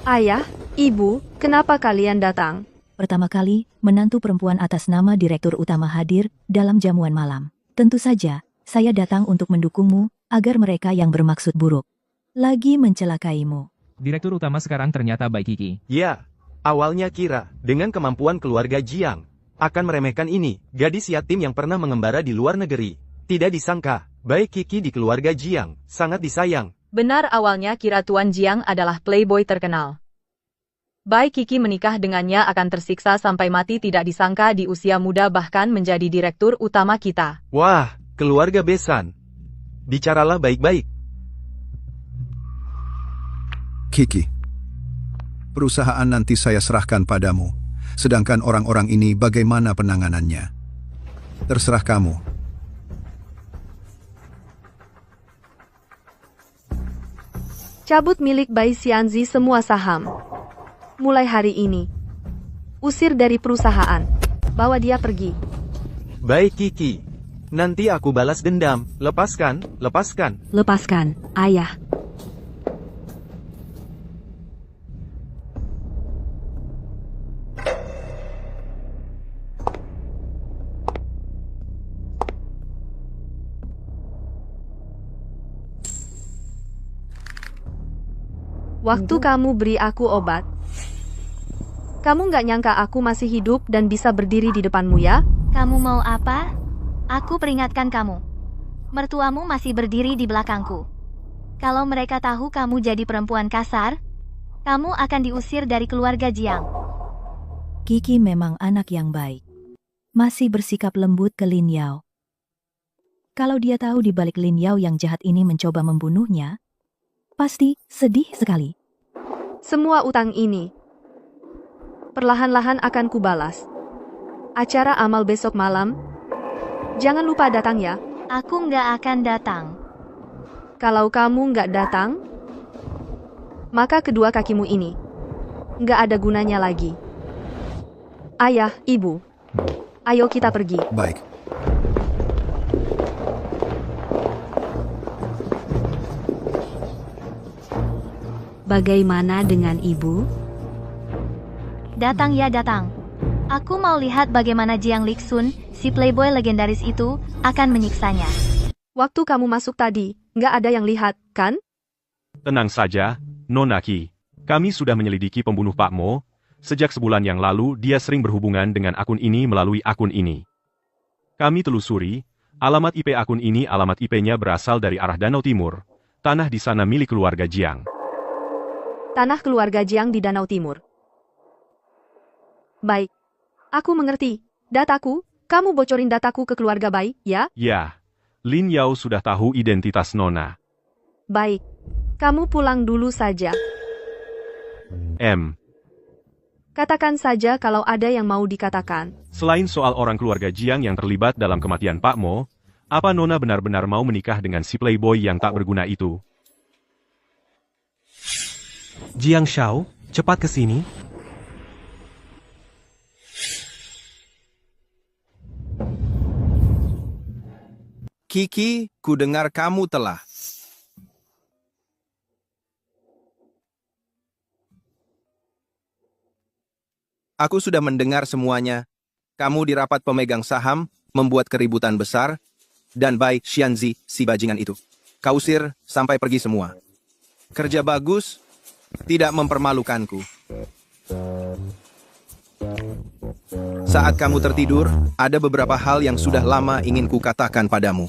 Ayah, ibu, kenapa kalian datang? Pertama kali, menantu perempuan atas nama direktur utama hadir dalam jamuan malam. Tentu saja, saya datang untuk mendukungmu, agar mereka yang bermaksud buruk lagi mencelakaimu. Direktur utama sekarang ternyata Bai Kiki. Ya, awalnya kira, dengan kemampuan keluarga Jiang, akan meremehkan ini, gadis yatim yang pernah mengembara di luar negeri. Tidak disangka, Bai Kiki di keluarga Jiang, sangat disayang. Benar, awalnya kira Tuan Jiang adalah playboy terkenal. Bai Kiki menikah dengannya akan tersiksa sampai mati, tidak disangka di usia muda bahkan menjadi direktur utama kita. Wah, keluarga besan. Bicaralah baik-baik. Kiki, perusahaan nanti saya serahkan padamu. Sedangkan orang-orang ini bagaimana penanganannya? Terserah kamu. Cabut milik Bai Xianzi semua saham. Mulai hari ini. Usir dari perusahaan. Bawa dia pergi. Baik Kiki. Nanti aku balas dendam. Lepaskan, lepaskan. Lepaskan, ayah. Waktu kamu beri aku obat, kamu nggak nyangka aku masih hidup dan bisa berdiri di depanmu ya? Kamu mau apa? Aku peringatkan kamu. Mertuamu masih berdiri di belakangku. Kalau mereka tahu kamu jadi perempuan kasar, kamu akan diusir dari keluarga Jiang. Kiki memang anak yang baik. Masih bersikap lembut ke Lin Yao. Kalau dia tahu di balik Lin Yao yang jahat ini mencoba membunuhnya, pasti sedih sekali. Semua utang ini perlahan-lahan akan kubalas. Acara amal besok malam, jangan lupa datang ya. Aku nggak akan datang. Kalau kamu nggak datang, maka kedua kakimu ini nggak ada gunanya lagi. Ayah, ibu, ayo kita pergi. Baik. Bagaimana dengan ibu? Datang ya datang. Aku mau lihat bagaimana Jiang Lixun, si playboy legendaris itu, akan menyiksanya. Waktu kamu masuk tadi, nggak ada yang lihat, kan? Tenang saja, Nona Qi. Kami sudah menyelidiki pembunuh Pak Mo. Sejak sebulan yang lalu, dia sering berhubungan dengan akun ini melalui akun ini. Kami telusuri, alamat IP akun ini alamat IP-nya berasal dari arah Danau Timur. Tanah di sana milik keluarga Jiang. Tanah keluarga Jiang di Danau Timur. Baik. Aku mengerti. Dataku, kamu bocorin dataku ke keluarga Bai, ya? Ya. Lin Yao sudah tahu identitas Nona. Baik. Kamu pulang dulu saja. Katakan saja kalau ada yang mau dikatakan. Selain soal orang keluarga Jiang yang terlibat dalam kematian Pak Mo, apa Nona benar-benar mau menikah dengan si playboy yang tak berguna itu? Jiang Shao, cepat ke sini. Kiki, ku dengar kamu telah. Aku sudah mendengar semuanya. Kamu di rapat pemegang saham, membuat keributan besar, dan Bai Xianzi, si bajingan itu. Kau usir, sampai pergi semua. Kerja bagus, tidak mempermalukanku. Saat kamu tertidur, ada beberapa hal yang sudah lama ingin kukatakan padamu.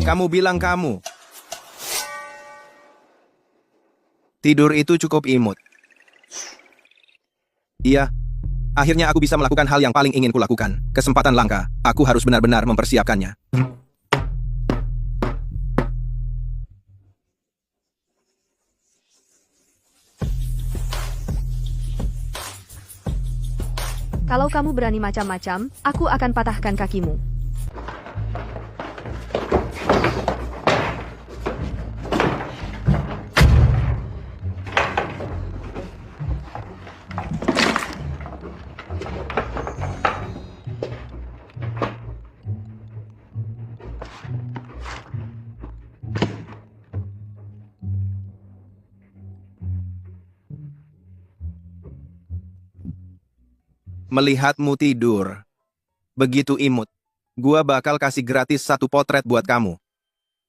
Kamu bilang kamu. Tidur itu cukup imut. Iya, akhirnya aku bisa melakukan hal yang paling ingin kulakukan. Kesempatan langka, aku harus benar-benar mempersiapkannya. Kalau kamu berani macam-macam, aku akan patahkan kakimu. Melihatmu tidur. Begitu imut. Gua bakal kasih gratis 1 potret buat kamu.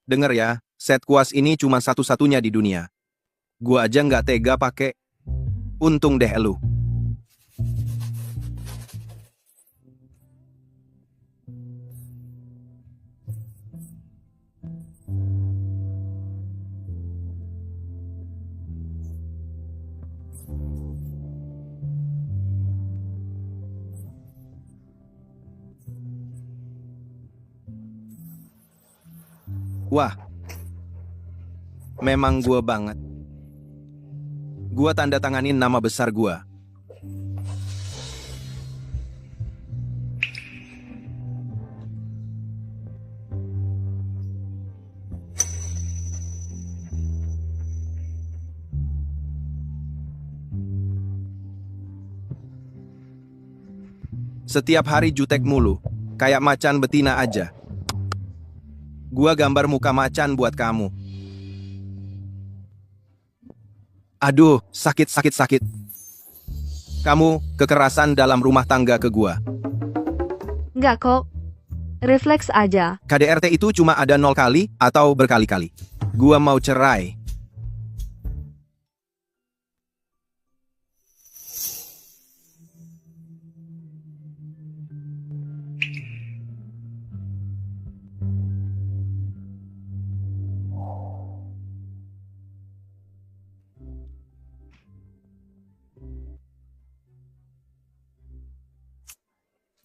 Dengar ya, set kuas ini cuma satu-satunya di dunia. Gua aja nggak tega pakai. Untung deh elu. Wah, memang gua banget. Gua tanda tanganin nama besar gua. Setiap hari jutek mulu. Kayak macan betina aja. Gua gambar muka macan buat kamu. Aduh, sakit. Kamu kekerasan dalam rumah tangga ke gua. Nggak kok. Refleks aja. KDRT itu cuma ada 0 kali atau berkali-kali. Gua mau cerai.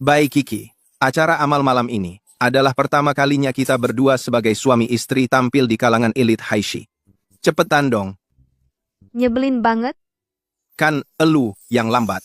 Baik Kiki, acara amal malam ini adalah pertama kalinya kita berdua sebagai suami istri tampil di kalangan elit Haishi. Cepetan dong, Nyebelin banget. kan elu yang lambat.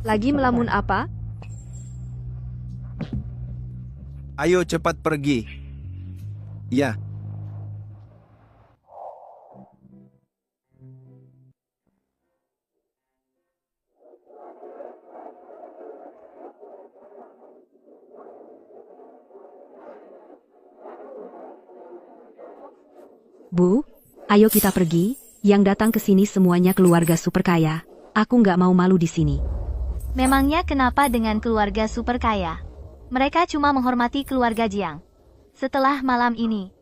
Lagi melamun apa? Ayo cepat pergi. Ya. Bu, ayo kita pergi. Yang datang ke sini semuanya keluarga super kaya. Aku nggak mau malu di sini. Memangnya kenapa dengan keluarga super kaya? Mereka cuma menghormati keluarga Jiang. Setelah malam ini,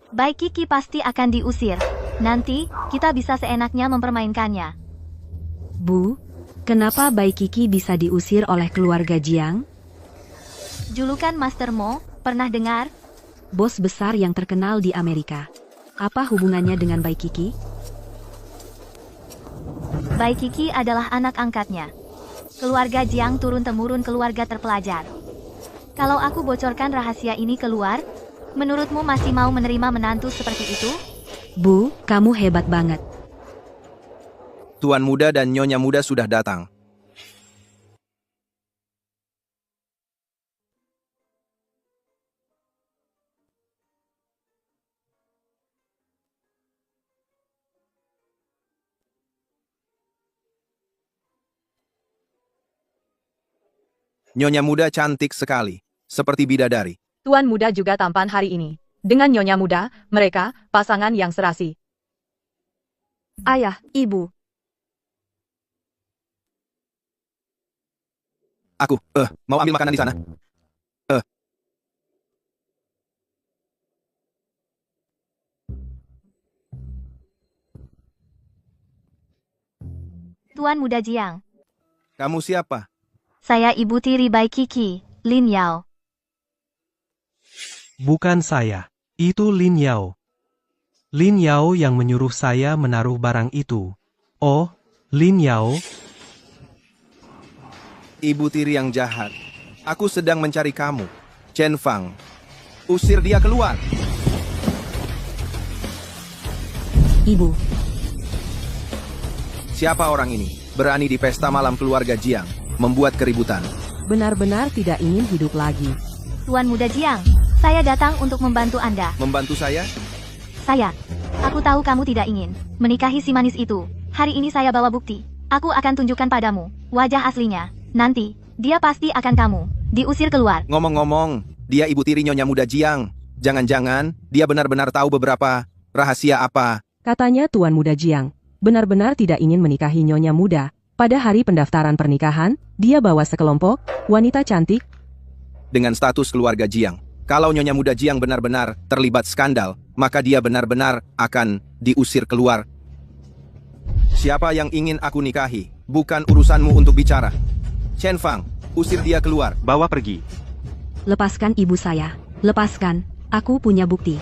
Bai Kiki pasti akan diusir. Nanti, kita bisa seenaknya mempermainkannya. Bu, kenapa Bai Kiki bisa diusir oleh keluarga Jiang? Julukan Master Mo, pernah dengar? Bos besar yang terkenal di Amerika. Apa hubungannya dengan Bai Kiki? Bai Kiki adalah anak angkatnya. Keluarga Jiang turun-temurun keluarga terpelajar. Kalau aku bocorkan rahasia ini keluar, menurutmu masih mau menerima menantu seperti itu? Bu, kamu hebat banget. Tuan muda dan nyonya muda sudah datang. Nyonya muda cantik sekali, seperti bidadari. Tuan muda juga tampan hari ini. Dengan nyonya muda, mereka pasangan yang serasi. Ayah, ibu. Aku, mau ambil makanan di sana. Tuan muda Jiang. Kamu siapa? Saya ibu tiri Bai Kiki, Lin Yao. Bukan saya. Itu Lin Yao. Lin Yao yang menyuruh saya menaruh barang itu. Oh, Lin Yao. Ibu tiri yang jahat. Aku sedang mencari kamu. Chen Fang. Usir dia keluar. Ibu. Siapa orang ini? Berani di pesta malam keluarga Jiang. Membuat keributan. Benar-benar tidak ingin hidup lagi. Tuan muda Jiang, saya datang untuk membantu Anda. Membantu saya? Aku tahu kamu tidak ingin menikahi si manis itu. Hari ini saya bawa bukti. Aku akan tunjukkan padamu wajah aslinya. Nanti, dia pasti akan kamu diusir keluar. Ngomong-ngomong, dia ibu tiri nyonya muda Jiang. Jangan-jangan, dia benar-benar tahu beberapa rahasia apa. Katanya Tuan Muda Jiang, benar-benar tidak ingin menikahi nyonya muda. Pada hari pendaftaran pernikahan, dia bawa sekelompok wanita cantik. Dengan status keluarga Jiang, kalau nyonya muda Jiang benar-benar terlibat skandal, maka dia benar-benar akan diusir keluar. Siapa yang ingin aku nikahi? Bukan urusanmu untuk bicara. Chen Fang, usir dia keluar. Bawa pergi. Lepaskan ibu saya. Lepaskan. Aku punya bukti.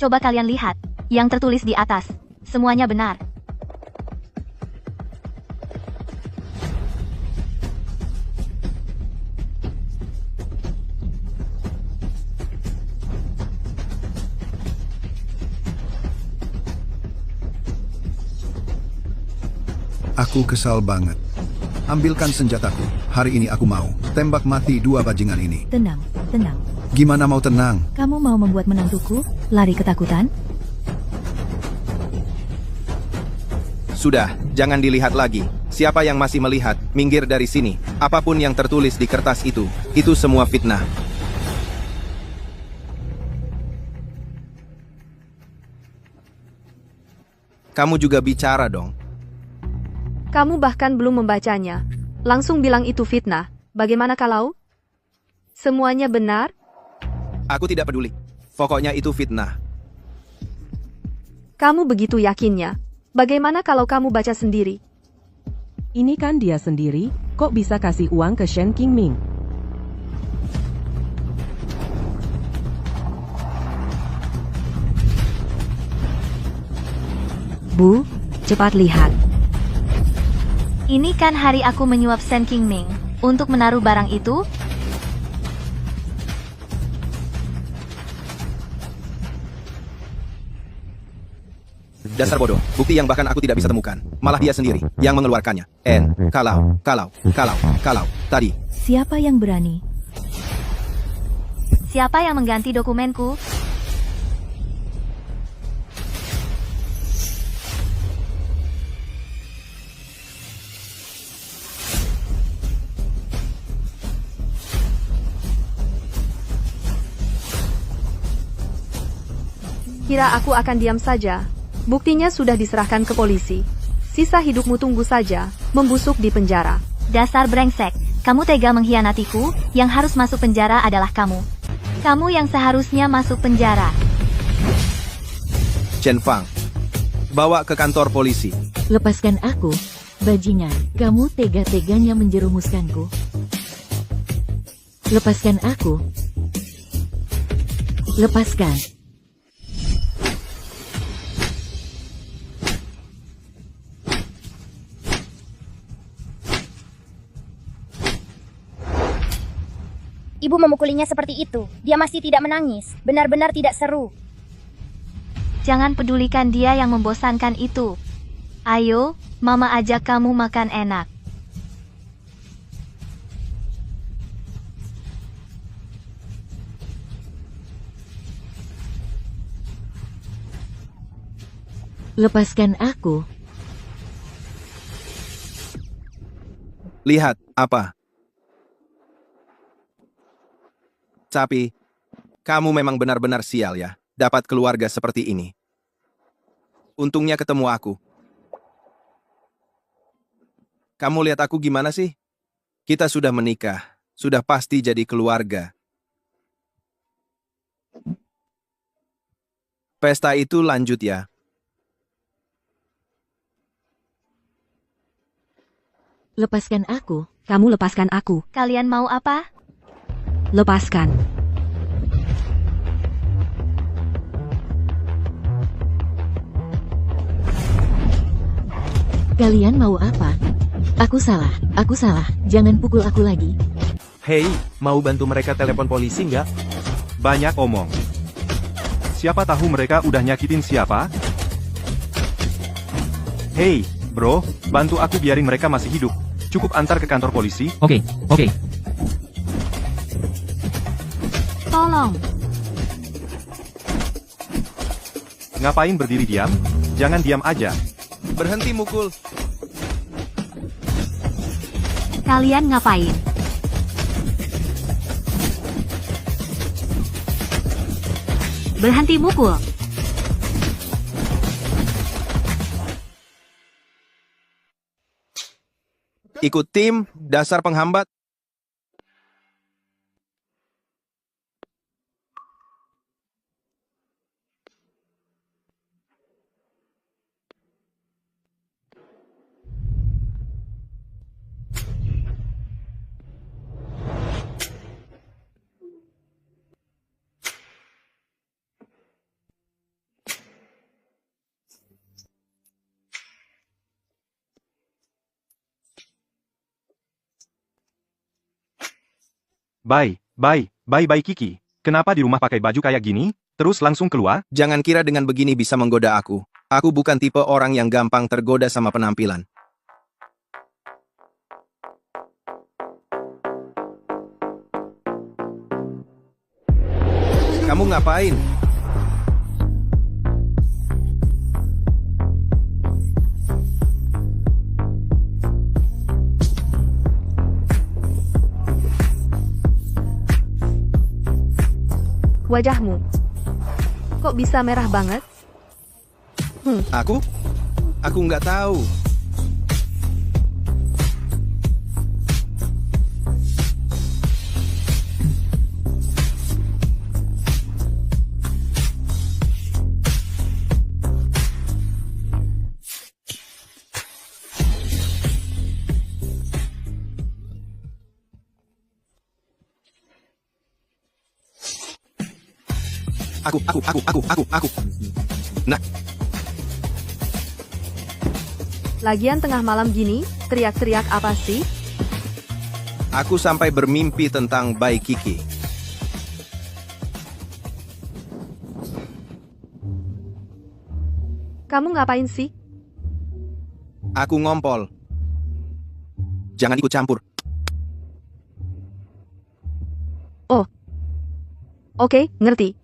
Coba kalian lihat, yang tertulis di atas. Semuanya benar. Aku kesal banget. Ambilkan senjataku. Hari ini aku mau tembak mati dua bajingan ini. Tenang, tenang. Gimana mau tenang? Kamu mau membuat menantuku lari ketakutan? Sudah, jangan dilihat lagi. Siapa yang masih melihat, minggir dari sini. Apapun yang tertulis di kertas itu semua fitnah. Kamu juga bicara dong. Kamu bahkan belum membacanya. Langsung bilang itu fitnah. Bagaimana kalau semuanya benar? Aku tidak peduli. Pokoknya itu fitnah. Kamu begitu yakinnya. Bagaimana kalau kamu baca sendiri? Ini kan dia sendiri, kok bisa kasih uang ke Shen Qingming? Bu, cepat lihat. Ini kan hari aku menyuap Shen Qingming. Untuk menaruh barang itu, Dasar bodoh, bukti yang bahkan aku tidak bisa temukan. Malah dia sendiri yang mengeluarkannya. Kalau, tadi. Siapa yang berani? siapa yang mengganti dokumenku? Kira aku akan diam saja? Buktinya sudah diserahkan ke polisi. Sisa hidupmu tunggu saja, membusuk di penjara. Dasar brengsek, kamu tega mengkhianatiku, yang harus masuk penjara adalah kamu. Kamu yang seharusnya masuk penjara. Chen Fang, bawa ke kantor polisi. Lepaskan aku, bajingan. Kamu tega-teganya menjerumuskanku. Lepaskan aku. Lepaskan. Ibu memukulinya seperti itu. Dia masih tidak menangis. Benar-benar tidak seru. Jangan pedulikan dia yang membosankan itu. Ayo, mama ajak kamu makan enak. Lepaskan aku. Lihat, apa? Tapi, kamu memang benar-benar sial ya, dapat keluarga seperti ini. Untungnya ketemu aku. Kamu lihat aku gimana sih? Kita sudah menikah, sudah pasti jadi keluarga. Pesta itu lanjut ya. Lepaskan aku. Kamu lepaskan aku. Kalian mau apa? Lepaskan. Kalian mau apa? Aku salah, jangan pukul aku lagi. Hei, mau bantu mereka telepon polisi nggak? Banyak omong. Siapa tahu mereka udah nyakitin siapa? Hei, bro, bantu aku biarin mereka masih hidup. Cukup antar ke kantor polisi. Oke. Tolong. Ngapain berdiri diam? Jangan diam aja. Berhenti mukul. Kalian ngapain? Berhenti mukul. Ikut tim, dasar penghambat. Bye Kiki. Kenapa di rumah pakai baju kayak gini, terus langsung keluar? Jangan kira dengan begini bisa menggoda aku. Aku bukan tipe orang yang gampang tergoda sama penampilan. kamu ngapain? Wajahmu. Kok bisa merah banget? Aku nggak tahu. Aku. Nah, Lagian tengah malam gini, teriak-teriak apa sih? aku sampai bermimpi tentang bayi Kiki. Kamu ngapain sih? Aku ngompol. Jangan ikut campur. Oh. Oke, ngerti.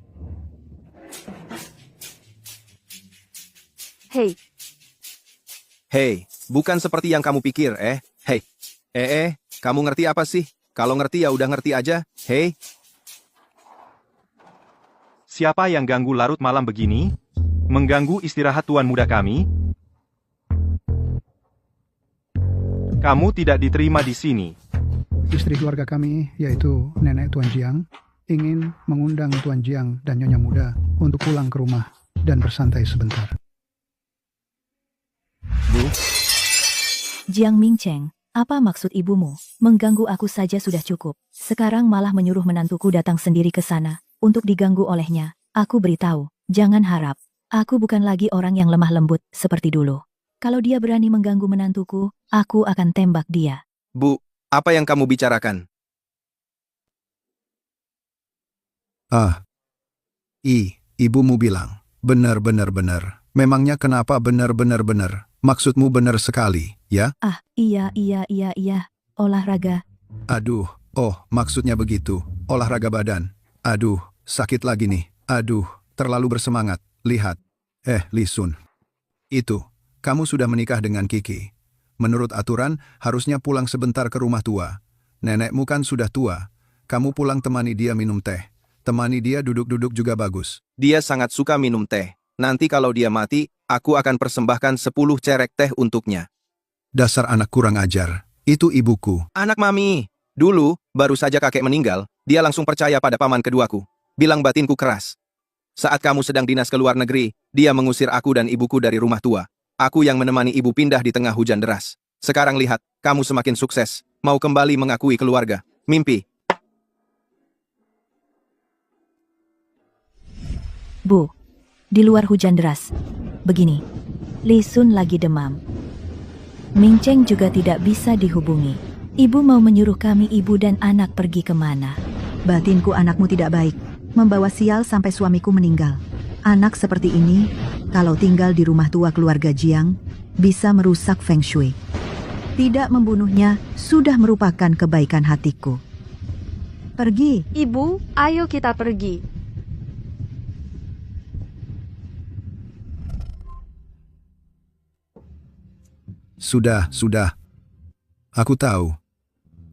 Hei, bukan seperti yang kamu pikir, Hei. Kamu ngerti apa sih? Kalau ngerti ya udah ngerti aja, hei. Siapa yang ganggu larut malam begini? Mengganggu istirahat tuan muda kami? Kamu tidak diterima di sini. Istri keluarga kami, yaitu nenek Tuan Jiang, ingin mengundang Tuan Jiang dan Nyonya Muda untuk pulang ke rumah dan bersantai sebentar. Bu, Jiang Mingcheng, apa maksud ibumu? Mengganggu aku saja sudah cukup. Sekarang malah menyuruh menantuku datang sendiri ke sana, untuk diganggu olehnya. Aku beritahu, jangan harap. Aku bukan lagi orang yang lemah lembut, seperti dulu. Kalau dia berani mengganggu menantuku, aku akan tembak dia. Bu, apa yang kamu bicarakan? Ibumu bilang, benar. Memangnya kenapa benar. Maksudmu benar sekali, ya? Iya. Olahraga. Aduh, maksudnya begitu. Olahraga badan. Aduh, sakit lagi nih. Aduh, terlalu bersemangat. Lihat. Li Sun. Itu, kamu sudah menikah dengan Kiki. Menurut aturan, harusnya pulang sebentar ke rumah tua. Nenekmu kan sudah tua. Kamu pulang temani dia minum teh. Temani dia duduk-duduk juga bagus. Dia sangat suka minum teh. Nanti kalau dia mati, aku akan persembahkan 10 cerek teh untuknya. Dasar anak kurang ajar. Itu ibuku. Anak mami. Dulu, baru saja kakek meninggal, dia langsung percaya pada paman keduaku. Bilang batinku keras. Saat kamu sedang dinas ke luar negeri, dia mengusir aku dan ibuku dari rumah tua. Aku yang menemani ibu pindah di tengah hujan deras. Sekarang lihat, kamu semakin sukses. Mau kembali mengakui keluarga. Mimpi. Bu, di luar hujan deras. Begini, Li Sun lagi demam. Mingcheng juga tidak bisa dihubungi. Ibu mau menyuruh kami ibu dan anak pergi kemana? Batinku anakmu tidak baik. Membawa sial sampai suamiku meninggal. Anak seperti ini, kalau tinggal di rumah tua keluarga Jiang, bisa merusak Feng Shui. Tidak membunuhnya sudah merupakan kebaikan hatiku. Pergi. Ibu, ayo kita pergi. Sudah. Aku tahu.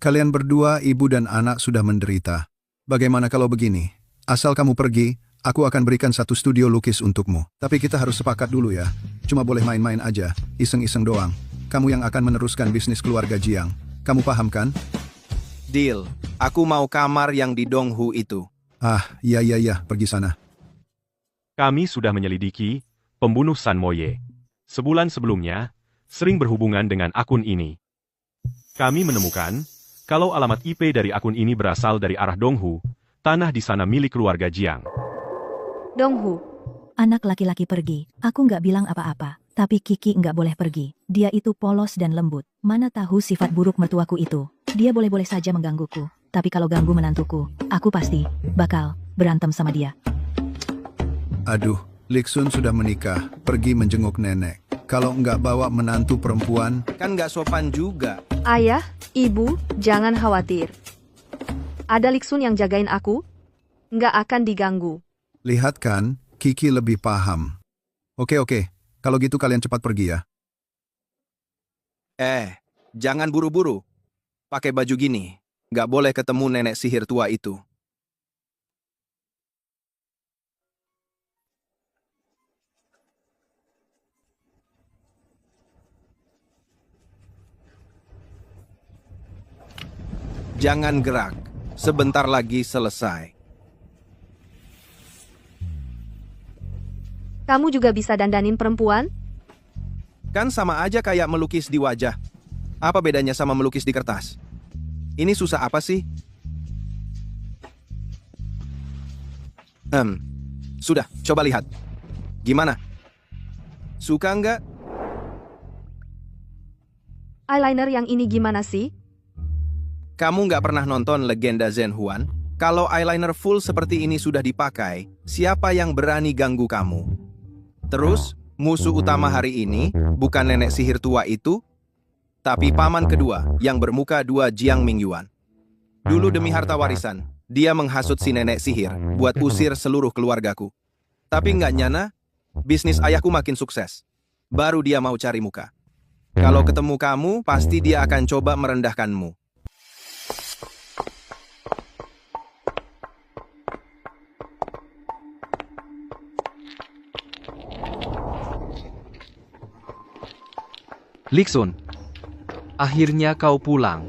Kalian berdua, ibu dan anak sudah menderita. Bagaimana kalau begini? Asal kamu pergi, aku akan berikan 1 studio lukis untukmu. Tapi kita harus sepakat dulu ya. Cuma boleh main-main aja, iseng-iseng doang. Kamu yang akan meneruskan bisnis keluarga Jiang. Kamu paham kan? Deal. Aku mau kamar yang di Donghu itu. Iya, pergi sana. Kami sudah menyelidiki pembunuh San Moye. Sebulan sebelumnya, sering berhubungan dengan akun ini. Kami menemukan, kalau alamat IP dari akun ini berasal dari arah Donghu, tanah di sana milik keluarga Jiang. Donghu. Anak laki-laki pergi. Aku nggak bilang apa-apa. Tapi Kiki nggak boleh pergi. Dia itu polos dan lembut. Mana tahu sifat buruk mertuaku itu. Dia boleh-boleh saja menggangguku. Tapi kalau ganggu menantuku, aku pasti bakal berantem sama dia. Aduh, Liksun sudah menikah. Pergi menjenguk nenek. Kalau nggak bawa menantu perempuan, kan nggak sopan juga. Ayah, ibu, jangan khawatir. Ada Liksun yang jagain aku. Nggak akan diganggu. Lihat kan, Kiki lebih paham. Oke, kalau gitu kalian cepat pergi ya. Jangan buru-buru. Pakai baju gini. Nggak boleh ketemu nenek sihir tua itu. Jangan gerak. Sebentar lagi selesai. Kamu juga bisa dandanin perempuan? Kan sama aja kayak melukis di wajah. Apa bedanya sama melukis di kertas? Ini susah apa sih? Sudah, coba lihat. Gimana? Suka nggak? Eyeliner yang ini gimana sih? Kamu nggak pernah nonton Legenda Zhen Huan? Kalau eyeliner full seperti ini sudah dipakai, siapa yang berani ganggu kamu? Terus, musuh utama hari ini bukan nenek sihir tua itu, tapi paman kedua yang bermuka dua Jiang Mingyuan. Dulu demi harta warisan, dia menghasut si nenek sihir buat usir seluruh keluargaku. Tapi nggak nyana, bisnis ayahku makin sukses. Baru dia mau cari muka. Kalau ketemu kamu, pasti dia akan coba merendahkanmu. Lixun, akhirnya kau pulang.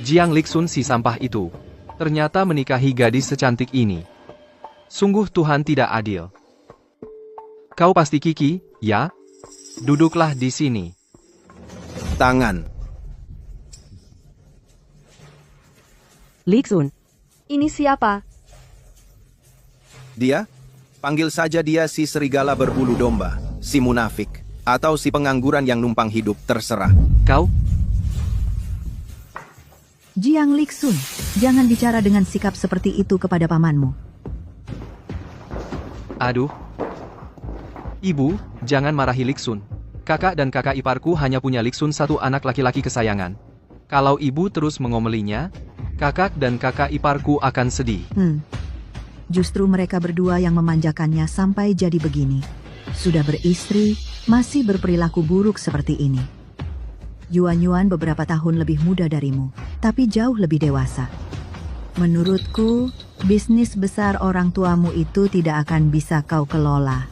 Jiang Lixun si sampah itu, ternyata menikahi gadis secantik ini. Sungguh Tuhan tidak adil. Kau pasti Kiki, ya? Duduklah di sini. Tangan. Lixun. Ini siapa? Dia? Panggil saja dia si serigala berbulu domba, si munafik. Atau si pengangguran yang numpang hidup, terserah. Kau? Jiang Lixun, jangan bicara dengan sikap seperti itu kepada pamanmu. Aduh. Ibu, jangan marahi Lixun. Kakak dan kakak iparku hanya punya Lixun satu anak laki-laki kesayangan. Kalau ibu terus mengomelinya, kakak dan kakak iparku akan sedih. Justru mereka berdua yang memanjakannya sampai jadi begini. Sudah beristri, masih berperilaku buruk seperti ini. Yuan beberapa tahun lebih muda darimu, tapi jauh lebih dewasa. Menurutku, bisnis besar orang tuamu itu tidak akan bisa kau kelola.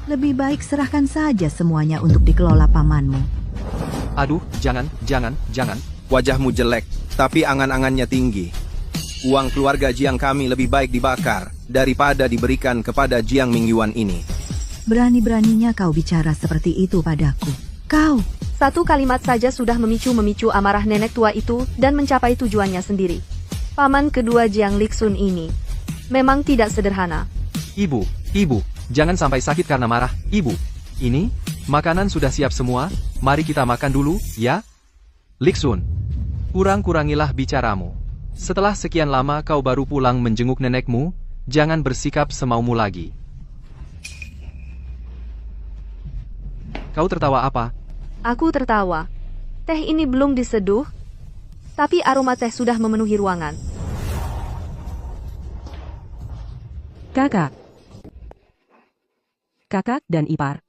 Lebih baik serahkan saja semuanya untuk dikelola pamanmu. Aduh, jangan. Wajahmu jelek, tapi angan-angannya tinggi. Uang keluarga Jiang kami lebih baik dibakar, daripada diberikan kepada Jiang Mingyuan ini. Berani-beraninya kau bicara seperti itu padaku. Kau! Satu kalimat saja sudah memicu amarah nenek tua itu dan mencapai tujuannya sendiri. Paman kedua Jiang Lixun ini memang tidak sederhana. Ibu, jangan sampai sakit karena marah. Ibu, ini, makanan sudah siap semua, mari kita makan dulu, ya? Lixun, kurang-kurangilah bicaramu. Setelah sekian lama kau baru pulang menjenguk nenekmu, jangan bersikap semaumu lagi. Kau tertawa apa? Aku tertawa. Teh ini belum diseduh, tapi aroma teh sudah memenuhi ruangan. Kakak dan ipar.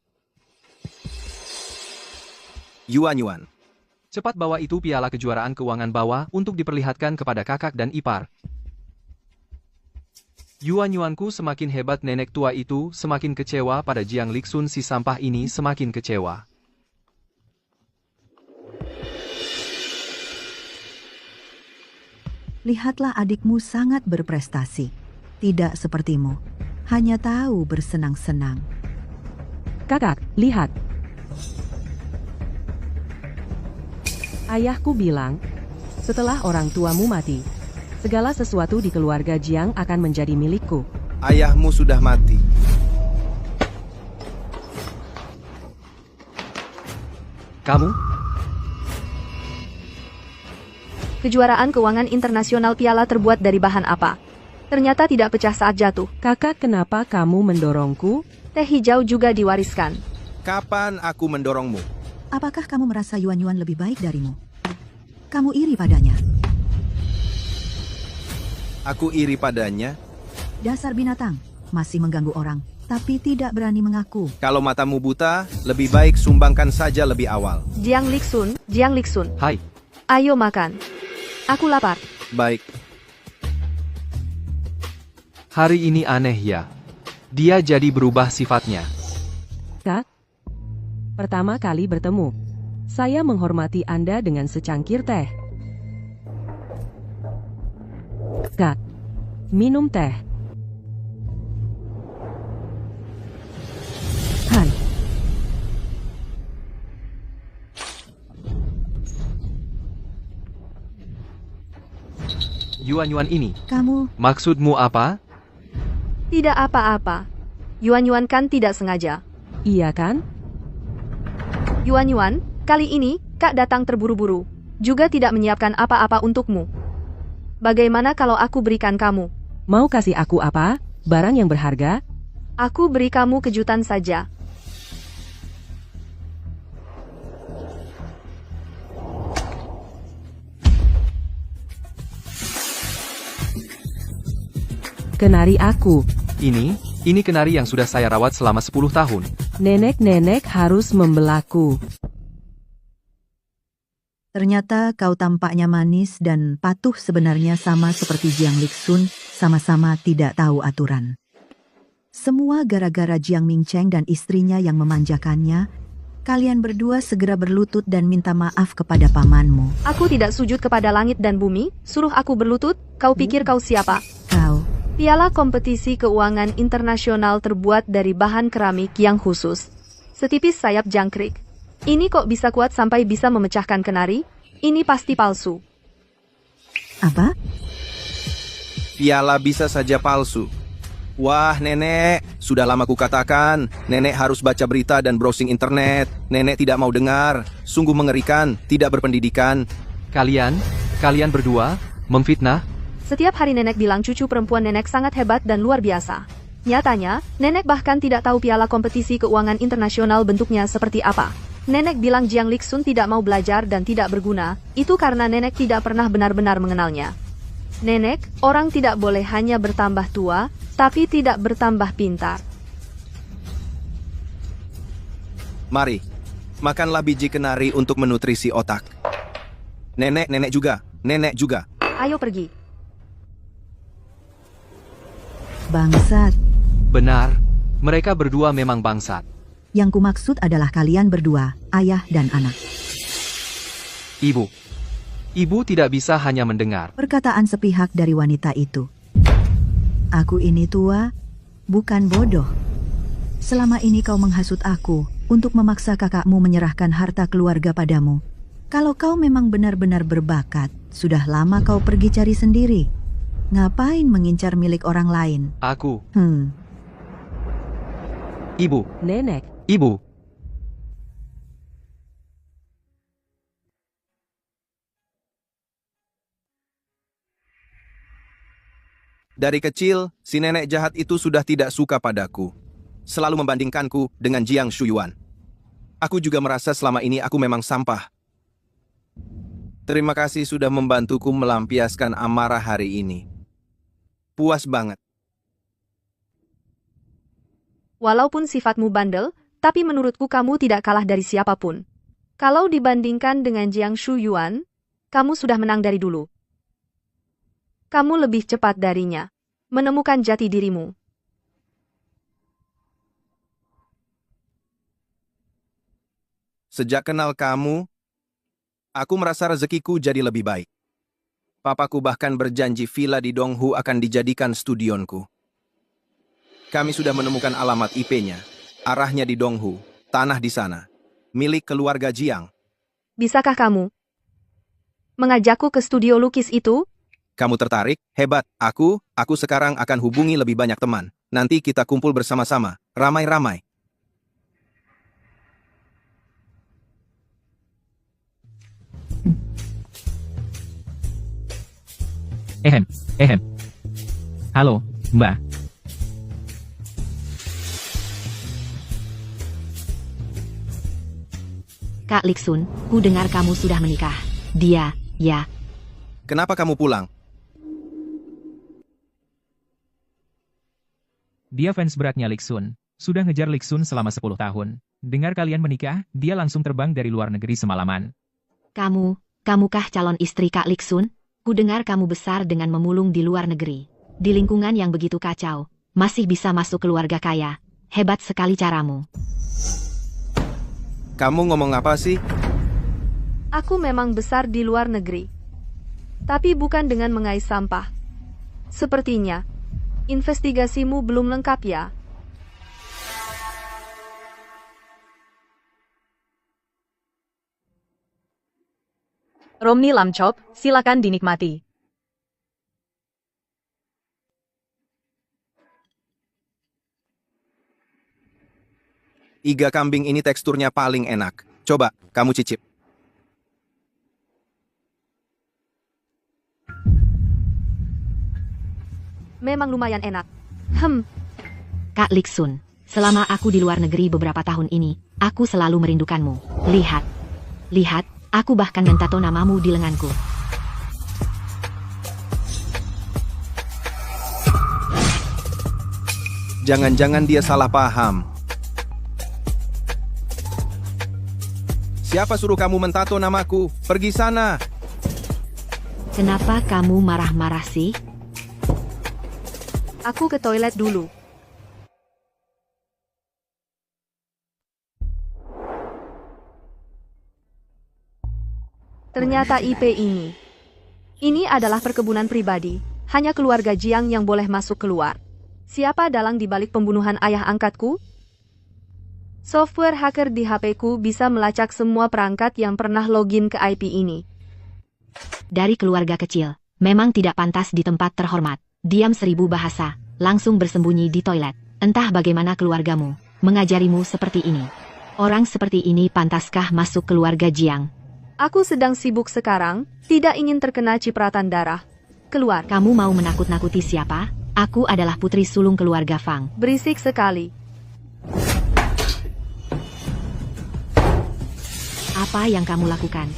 Yuan. Cepat bawa itu piala kejuaraan keuangan bawah untuk diperlihatkan kepada kakak dan ipar. Yuanku semakin hebat, nenek tua itu semakin kecewa pada Jiang Lixun si sampah ini semakin kecewa. Lihatlah adikmu sangat berprestasi. Tidak sepertimu. Hanya tahu bersenang-senang. Kakak, lihat. Ayahku bilang, setelah orang tuamu mati, segala sesuatu di keluarga Jiang akan menjadi milikku. Ayahmu sudah mati. Kamu? Kejuaraan keuangan internasional piala terbuat dari bahan apa? Ternyata tidak pecah saat jatuh. Kakak, kenapa kamu mendorongku? Teh hijau juga diwariskan. Kapan aku mendorongmu? Apakah kamu merasa Yuan lebih baik darimu? Kamu iri padanya. Aku iri padanya? Dasar binatang, masih mengganggu orang, tapi tidak berani mengaku. Kalau matamu buta, lebih baik sumbangkan saja lebih awal. Jiang Liksun. Hai. Ayo makan. Aku lapar. Baik. Hari ini aneh ya. Dia jadi berubah sifatnya. Kak, pertama kali bertemu. Saya menghormati Anda dengan secangkir teh. Kak, minum teh. Hai. Yuan-yuan ini. Kamu, Maksudmu apa? Tidak apa-apa. Yuan kan tidak sengaja. Iya kan? Yuan, kali ini, Kak datang terburu-buru. Juga tidak menyiapkan apa-apa untukmu. Bagaimana kalau aku berikan kamu? Mau kasih aku apa? Barang yang berharga? Aku beri kamu kejutan saja. Kenari aku. Ini kenari yang sudah saya rawat selama 10 tahun. Nenek-nenek harus membelaku. ternyata kau tampaknya manis dan patuh sebenarnya sama seperti Jiang Liksun, sama-sama tidak tahu aturan. Semua gara-gara Jiang Mingcheng dan istrinya yang memanjakannya. Kalian berdua segera berlutut dan minta maaf kepada pamanmu. Aku tidak sujud kepada langit dan bumi, suruh aku berlutut, kau pikir kau siapa? Kau. Piala kompetisi keuangan internasional terbuat dari bahan keramik yang khusus. Setipis sayap jangkrik. Ini kok bisa kuat sampai bisa memecahkan kenari? Ini pasti palsu. Apa? Piala bisa saja palsu. Wah, Nenek, sudah lama kukatakan, Nenek harus baca berita dan browsing internet. Nenek tidak mau dengar, sungguh mengerikan, tidak berpendidikan. Kalian berdua, memfitnah? Setiap hari Nenek bilang cucu perempuan Nenek sangat hebat dan luar biasa. Nyatanya, Nenek bahkan tidak tahu piala kompetisi keuangan internasional bentuknya seperti apa. Nenek bilang Jiang Liksun tidak mau belajar dan tidak berguna, itu karena Nenek tidak pernah benar-benar mengenalnya. Nenek, orang tidak boleh hanya bertambah tua, tapi tidak bertambah pintar. Mari, makanlah biji kenari untuk menutrisi otak. Nenek juga. Ayo pergi. Bangsat. Benar, mereka berdua memang bangsat. Yang kumaksud adalah kalian berdua, ayah dan anak. Ibu tidak bisa hanya mendengar. Perkataan sepihak dari wanita itu. Aku ini tua, bukan bodoh. Selama ini kau menghasut aku untuk memaksa kakakmu menyerahkan harta keluarga padamu. Kalau kau memang benar-benar berbakat, sudah lama kau pergi cari sendiri. Ngapain mengincar milik orang lain? Aku. Ibu. Nenek. Ibu. Dari kecil, si nenek jahat itu sudah tidak suka padaku. Selalu membandingkanku dengan Jiang Shuyuan. Aku juga merasa selama ini aku memang sampah. Terima kasih sudah membantuku melampiaskan amarah hari ini. Puas banget. Walaupun sifatmu bandel, tapi menurutku kamu tidak kalah dari siapapun. Kalau dibandingkan dengan Jiang Shuyuan, kamu sudah menang dari dulu. Kamu lebih cepat darinya. Menemukan jati dirimu. Sejak kenal kamu, aku merasa rezekiku jadi lebih baik. Papaku bahkan berjanji villa di Donghu akan dijadikan studionku. Kami sudah menemukan alamat IP-nya. Arahnya di Donghu, tanah di sana. Milik keluarga Jiang. Bisakah kamu mengajakku ke studio lukis itu? Kamu tertarik? Hebat. Aku sekarang akan hubungi lebih banyak teman. Nanti kita kumpul bersama-sama. Ramai-ramai. Halo, Mbak. Kak Liksun, ku dengar kamu sudah menikah. Dia, ya. Kenapa kamu pulang? Dia fans beratnya Liksun. Sudah ngejar Liksun selama 10 tahun. Dengar kalian menikah, dia langsung terbang dari luar negeri semalaman. Kamukah calon istri Kak Liksun? Ku dengar kamu besar dengan memulung di luar negeri. Di lingkungan yang begitu kacau, masih bisa masuk keluarga kaya. Hebat sekali caramu. Kamu ngomong apa sih? Aku memang besar di luar negeri. Tapi bukan dengan mengais sampah. Sepertinya, investigasimu belum lengkap ya? Romney Lamb Chop, silakan dinikmati. Iga kambing ini teksturnya paling enak. Coba, kamu cicip. Memang lumayan enak. Kak Liksun, selama aku di luar negeri beberapa tahun ini, aku selalu merindukanmu. Lihat, aku bahkan mentato namamu di lenganku. Jangan-jangan dia salah paham. Siapa suruh kamu mentato namaku? Pergi sana. Kenapa kamu marah-marah sih? Aku ke toilet dulu. Ternyata IP ini. Ini adalah perkebunan pribadi. Hanya keluarga Jiang yang boleh masuk keluar. Siapa dalang di balik pembunuhan ayah angkatku? Software hacker di HP-ku bisa melacak semua perangkat yang pernah login ke IP ini. Dari keluarga kecil, memang tidak pantas di tempat terhormat. Diam 1000 bahasa, langsung bersembunyi di toilet. Entah bagaimana keluargamu mengajarimu seperti ini. Orang seperti ini pantaskah masuk keluarga Jiang? Aku sedang sibuk sekarang, tidak ingin terkena cipratan darah. Keluar. Kamu mau menakut-nakuti siapa? Aku adalah putri sulung keluarga Fang. Berisik sekali. Apa yang kamu lakukan?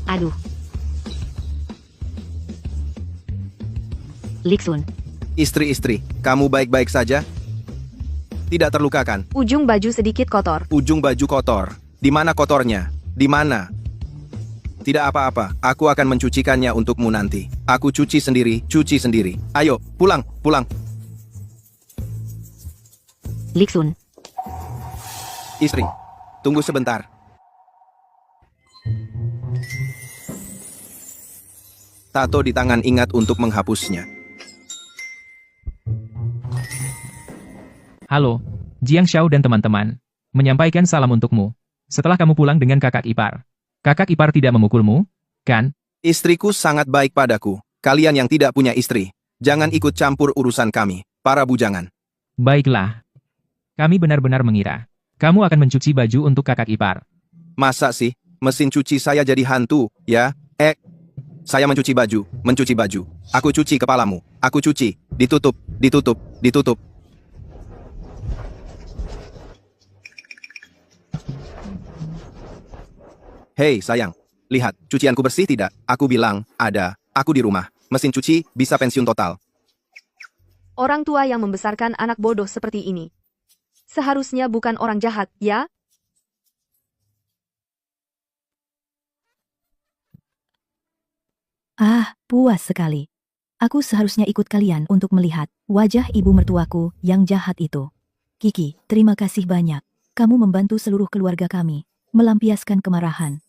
Aduh. Liksun. Istri-istri, kamu baik-baik saja? Tidak terlukakan? Ujung baju sedikit kotor. Ujung baju kotor. Di mana kotornya? Di mana? Tidak apa-apa, aku akan mencucikannya untukmu nanti. Aku cuci sendiri. Ayo, pulang. Liksun. Istri, tunggu sebentar. Tato di tangan ingat untuk menghapusnya. Halo, Jiang Xiao dan teman-teman. Menyampaikan salam untukmu. Setelah kamu pulang dengan kakak ipar. Kakak ipar tidak memukulmu, kan? Istriku sangat baik padaku. Kalian yang tidak punya istri, jangan ikut campur urusan kami, para bujangan. Baiklah. Kami benar-benar mengira. Kamu akan mencuci baju untuk kakak ipar. Masa sih, mesin cuci saya jadi hantu, ya? Saya mencuci baju. Aku cuci kepalamu. Aku cuci. Ditutup. Hei, sayang. Lihat, cucianku bersih tidak? Aku bilang, ada. Aku di rumah. Mesin cuci, bisa pensiun total. Orang tua yang membesarkan anak bodoh seperti ini. Seharusnya bukan orang jahat, ya? Puas sekali. Aku seharusnya ikut kalian untuk melihat wajah ibu mertuaku yang jahat itu. Kiki, terima kasih banyak. Kamu membantu seluruh keluarga kami melampiaskan kemarahan.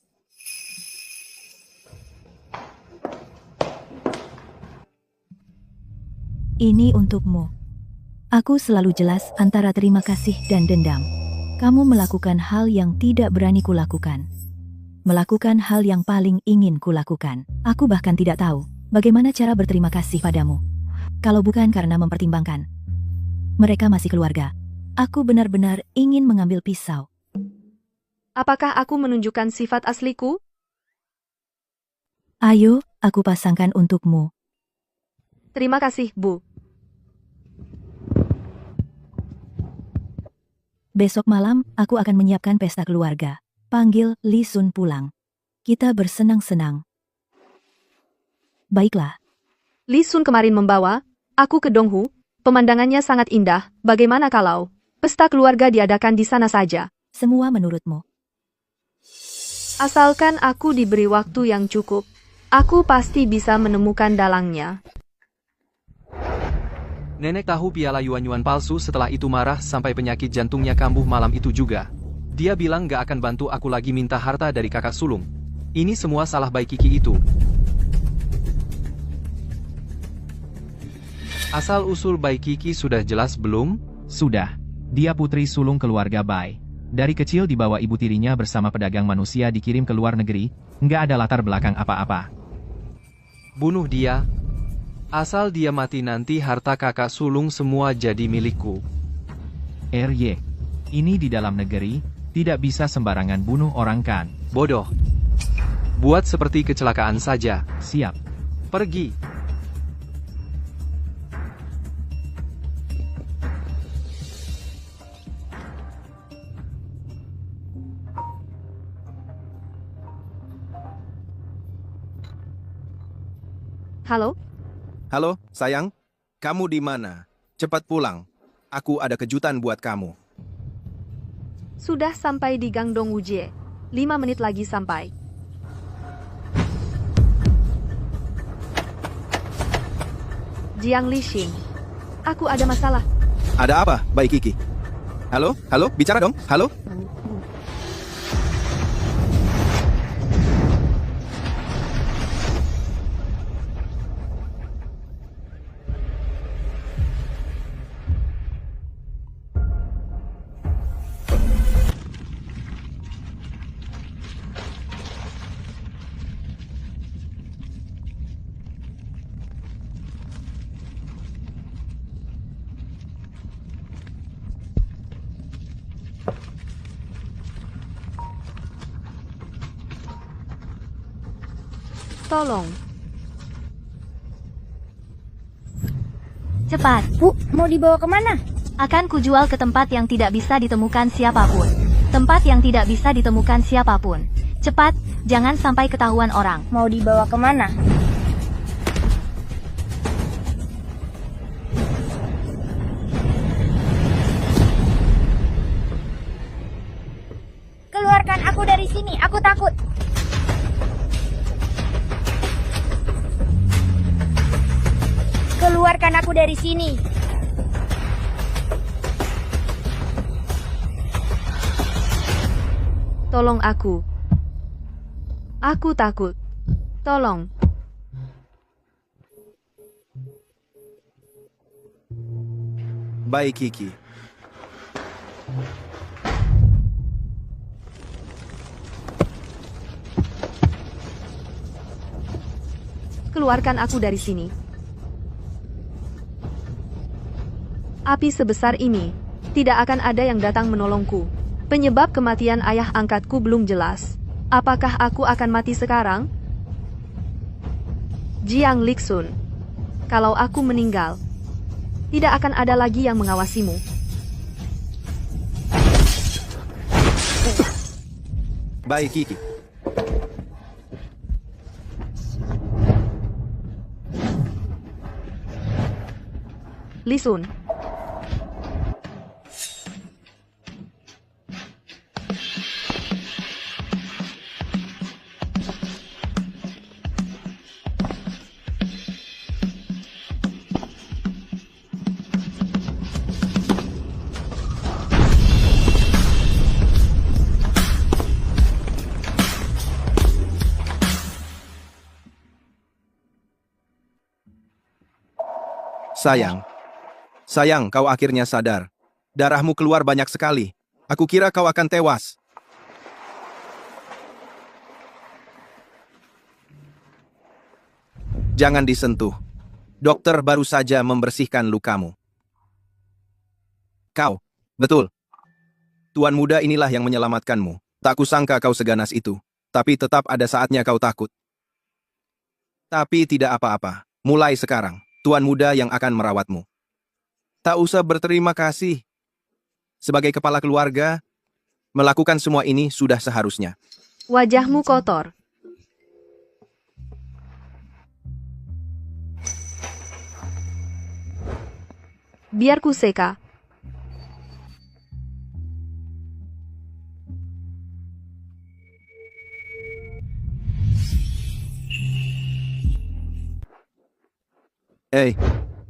Ini untukmu. Aku selalu jelas antara terima kasih dan dendam. Kamu melakukan hal yang tidak berani kulakukan. Melakukan hal yang paling ingin kulakukan. Aku bahkan tidak tahu bagaimana cara berterima kasih padamu. Kalau bukan karena mempertimbangkan mereka masih keluarga, aku benar-benar ingin mengambil pisau. Apakah aku menunjukkan sifat asliku? Ayo, aku pasangkan untukmu. Terima kasih, Bu. Besok malam, aku akan menyiapkan pesta keluarga. Panggil Li Sun pulang. Kita bersenang-senang. Baiklah. Li Sun kemarin membawa aku ke Donghu. Pemandangannya sangat indah. Bagaimana kalau pesta keluarga diadakan di sana saja? Semua menurutmu. Asalkan aku diberi waktu yang cukup, aku pasti bisa menemukan dalangnya. Nenek tahu piala yuan-yuan palsu setelah itu marah sampai penyakit jantungnya kambuh malam itu juga. Dia bilang gak akan bantu aku lagi minta harta dari kakak sulung. Ini semua salah Bai Kiki itu. Asal-usul Bai Kiki sudah jelas belum? Sudah. Dia putri sulung keluarga Bai. Dari kecil dibawa ibu tirinya bersama pedagang manusia dikirim ke luar negeri, nggak ada latar belakang apa-apa. Bunuh dia. Asal dia mati nanti harta kakak sulung semua jadi milikku. RY. Ini di dalam negeri, tidak bisa sembarangan bunuh orang kan. Bodoh. Buat seperti kecelakaan saja. Siap. Pergi. Halo? Halo, sayang. Kamu di mana? Cepat pulang. Aku ada kejutan buat kamu. Sudah sampai di Gang Dongjie. 5 menit lagi sampai. Jiang Lixing. Aku ada masalah. Ada apa, Bai Kiki? Halo? Halo? Bicara dong. Halo? Tolong. Cepat. Bu, mau dibawa kemana? Akan kujual ke tempat yang tidak bisa ditemukan siapapun. Tempat yang tidak bisa ditemukan siapapun. Cepat, jangan sampai ketahuan orang. Mau dibawa kemana? Keluarkan aku dari sini, aku takut. Keluarkan aku dari sini. Tolong aku. Aku takut. Tolong. Bai Kiki. Keluarkan aku dari sini. Api sebesar ini, tidak akan ada yang datang menolongku. Penyebab kematian ayah angkatku belum jelas. Apakah aku akan mati sekarang? Jiang Lixun, kalau aku meninggal, tidak akan ada lagi yang mengawasimu. Bai Kiki. Lisun. Sayang, kau akhirnya sadar. Darahmu keluar banyak sekali. Aku kira kau akan tewas. Jangan disentuh. Dokter baru saja membersihkan lukamu. Kau, betul. Tuan muda inilah yang menyelamatkanmu. Tak kusangka kau seganas itu. Tapi tetap ada saatnya kau takut. Tapi tidak apa-apa. Mulai sekarang, Tuan muda yang akan merawatmu. Tak usah berterima kasih. Sebagai kepala keluarga, melakukan semua ini sudah seharusnya. Wajahmu kotor. Biar ku seka.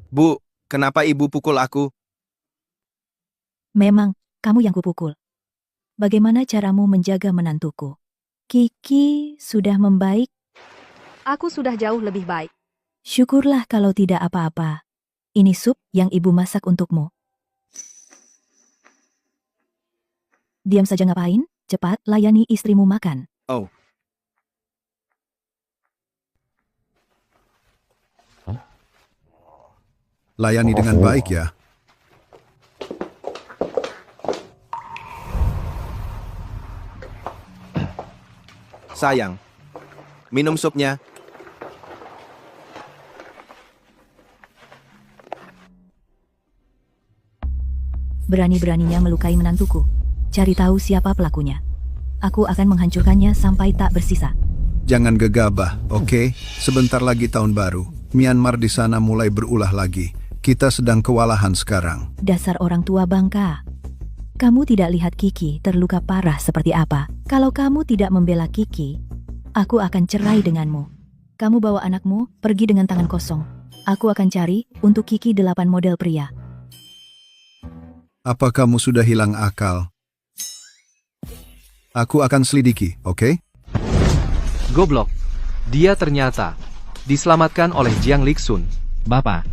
Bu, kenapa ibu pukul aku? Memang, kamu yang kupukul. Bagaimana caramu menjaga menantuku? Kiki sudah membaik? Aku sudah jauh lebih baik. Syukurlah kalau tidak apa-apa. Ini sup yang ibu masak untukmu. Diam saja ngapain? Cepat layani istrimu makan. Oh. Layani dengan baik ya. Sayang. Minum supnya. Berani-beraninya melukai menantuku. Cari tahu siapa pelakunya. Aku akan menghancurkannya sampai tak bersisa. Jangan gegabah, oke? Sebentar lagi tahun baru. Myanmar di sana mulai berulah lagi. Kita sedang kewalahan sekarang. Dasar orang tua bangka. Kamu tidak lihat Kiki terluka parah seperti apa. Kalau kamu tidak membela Kiki, aku akan cerai denganmu. Kamu bawa anakmu, pergi dengan tangan kosong. Aku akan cari untuk Kiki 8 model pria. Apa kamu sudah hilang akal? Aku akan selidiki, oke? Goblok. Dia ternyata diselamatkan oleh Jiang Lixun. Bapak,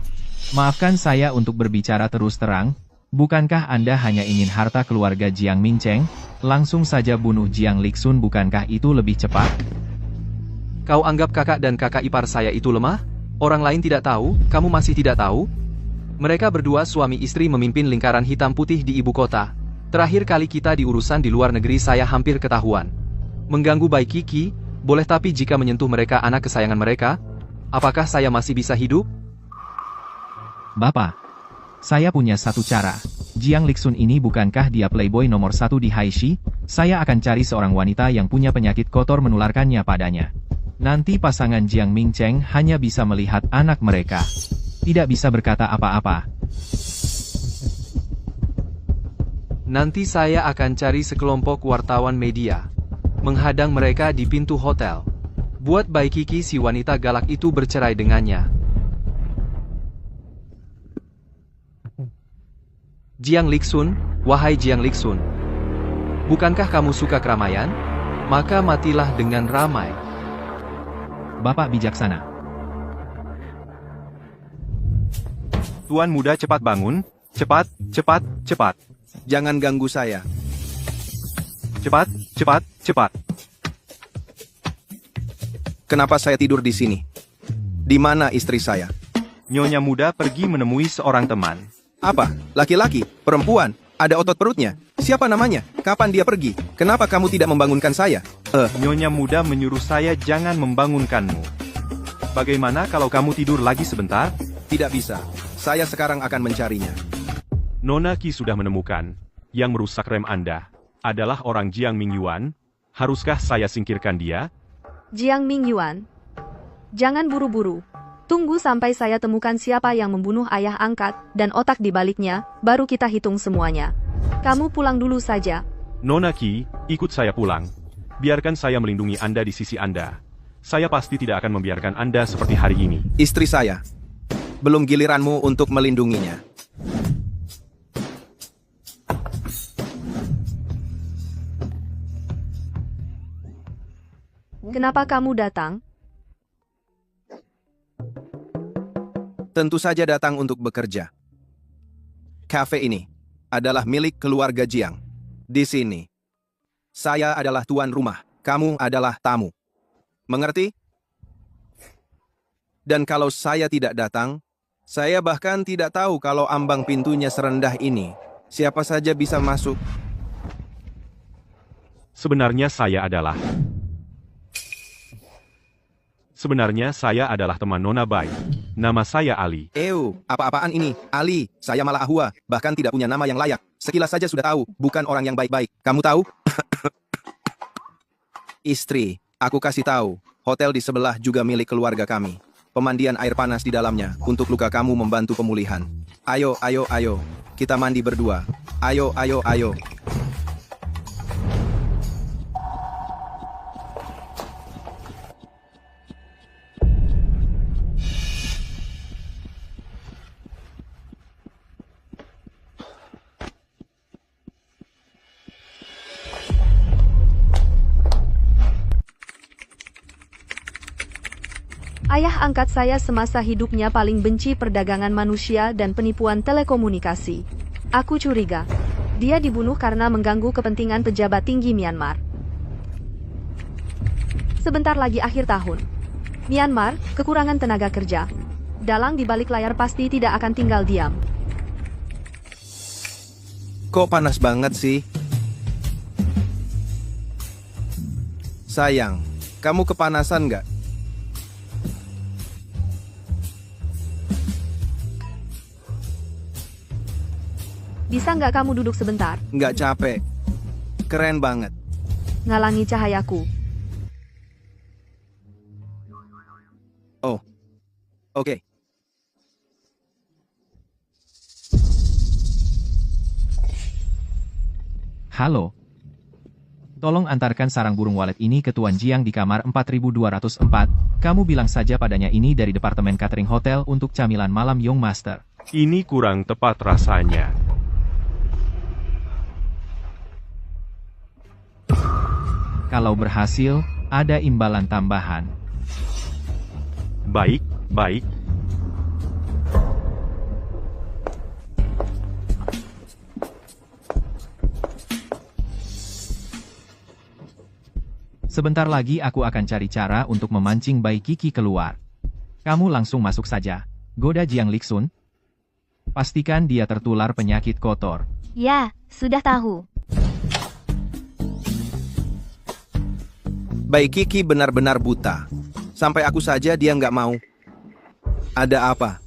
maafkan saya untuk berbicara terus terang. Bukankah Anda hanya ingin harta keluarga Jiang Mingcheng? Langsung saja bunuh Jiang Lixun, bukankah itu lebih cepat? Kau anggap kakak dan kakak ipar saya itu lemah? Orang lain tidak tahu, kamu masih tidak tahu? Mereka berdua suami istri memimpin lingkaran hitam putih di ibu kota. Terakhir kali kita di urusan di luar negeri saya hampir ketahuan. Mengganggu bayi Kiki, boleh, tapi jika menyentuh mereka anak kesayangan mereka, apakah saya masih bisa hidup? Bapak, saya punya satu cara. Jiang Lixun ini bukankah dia playboy nomor 1 di Haishi? Saya akan cari seorang wanita yang punya penyakit kotor menularkannya padanya. Nanti pasangan Jiang Mingcheng hanya bisa melihat anak mereka. Tidak bisa berkata apa-apa. Nanti saya akan cari sekelompok wartawan media. Menghadang mereka di pintu hotel. Buat bayi Kiki si wanita galak itu bercerai dengannya. Jiang Lixun, wahai Jiang Lixun. Bukankah kamu suka keramaian? Maka matilah dengan ramai. Bapak bijaksana. Tuan muda, cepat bangun. Cepat, cepat, cepat. Jangan ganggu saya. Cepat, cepat, cepat. Kenapa saya tidur di sini? Di mana istri saya? Nyonya muda pergi menemui seorang teman. Apa? Laki-laki? Perempuan? Ada otot perutnya? Siapa namanya? Kapan dia pergi? Kenapa kamu tidak membangunkan saya? Nyonya muda menyuruh saya jangan membangunkanmu. Bagaimana kalau kamu tidur lagi sebentar? Tidak bisa. Saya sekarang akan mencarinya. Nona Qi sudah menemukan. Yang merusak rem Anda adalah orang Jiang Mingyuan. Haruskah saya singkirkan dia? Jiang Mingyuan. Jangan buru-buru. Tunggu sampai saya temukan siapa yang membunuh ayah angkat dan otak di baliknya, baru kita hitung semuanya. Kamu pulang dulu saja. Nona Qi, ikut saya pulang. Biarkan saya melindungi Anda di sisi Anda. Saya pasti tidak akan membiarkan Anda seperti hari ini. Istri saya. Belum giliranmu untuk melindunginya. Kenapa kamu datang? Tentu saja datang untuk bekerja. Kafe ini adalah milik keluarga Jiang. Di sini, saya adalah tuan rumah, kamu adalah tamu. Mengerti? Dan kalau saya tidak datang, saya bahkan tidak tahu kalau ambang pintunya serendah ini. Siapa saja bisa masuk. Sebenarnya saya adalah teman Nona Bai. Nama saya Ali. Apa-apaan ini? Ali, saya malah Ahua, bahkan tidak punya nama yang layak. Sekilas saja sudah tahu, bukan orang yang baik-baik. Kamu tahu? Istri, aku kasih tahu, hotel di sebelah juga milik keluarga kami. Pemandian air panas di dalamnya, untuk luka kamu membantu pemulihan. Ayo, ayo, ayo. Kita mandi berdua. Ayo, ayo, ayo. Ayah angkat saya semasa hidupnya paling benci perdagangan manusia dan penipuan telekomunikasi. Aku curiga. Dia dibunuh karena mengganggu kepentingan pejabat tinggi Myanmar. Sebentar lagi akhir tahun. Myanmar, kekurangan tenaga kerja. Dalang di balik layar pasti tidak akan tinggal diam. Kok panas banget sih? Sayang, kamu kepanasan nggak? Bisa nggak kamu duduk sebentar? Nggak capek. Keren banget. Ngalangi cahayaku. Oh. Oke. Halo. Tolong antarkan sarang burung walet ini ke Tuan Jiang di kamar 4204. Kamu bilang saja padanya ini dari Departemen Catering Hotel untuk camilan malam Young Master. Ini kurang tepat rasanya. Kalau berhasil, ada imbalan tambahan. Baik, baik. Sebentar lagi aku akan cari cara untuk memancing Bai Kiki keluar. Kamu langsung masuk saja. Goda Jiang Liksun. Pastikan dia tertular penyakit kotor. Ya, sudah tahu. Bai Kiki benar-benar buta. Sampai aku saja dia nggak mau. Ada apa?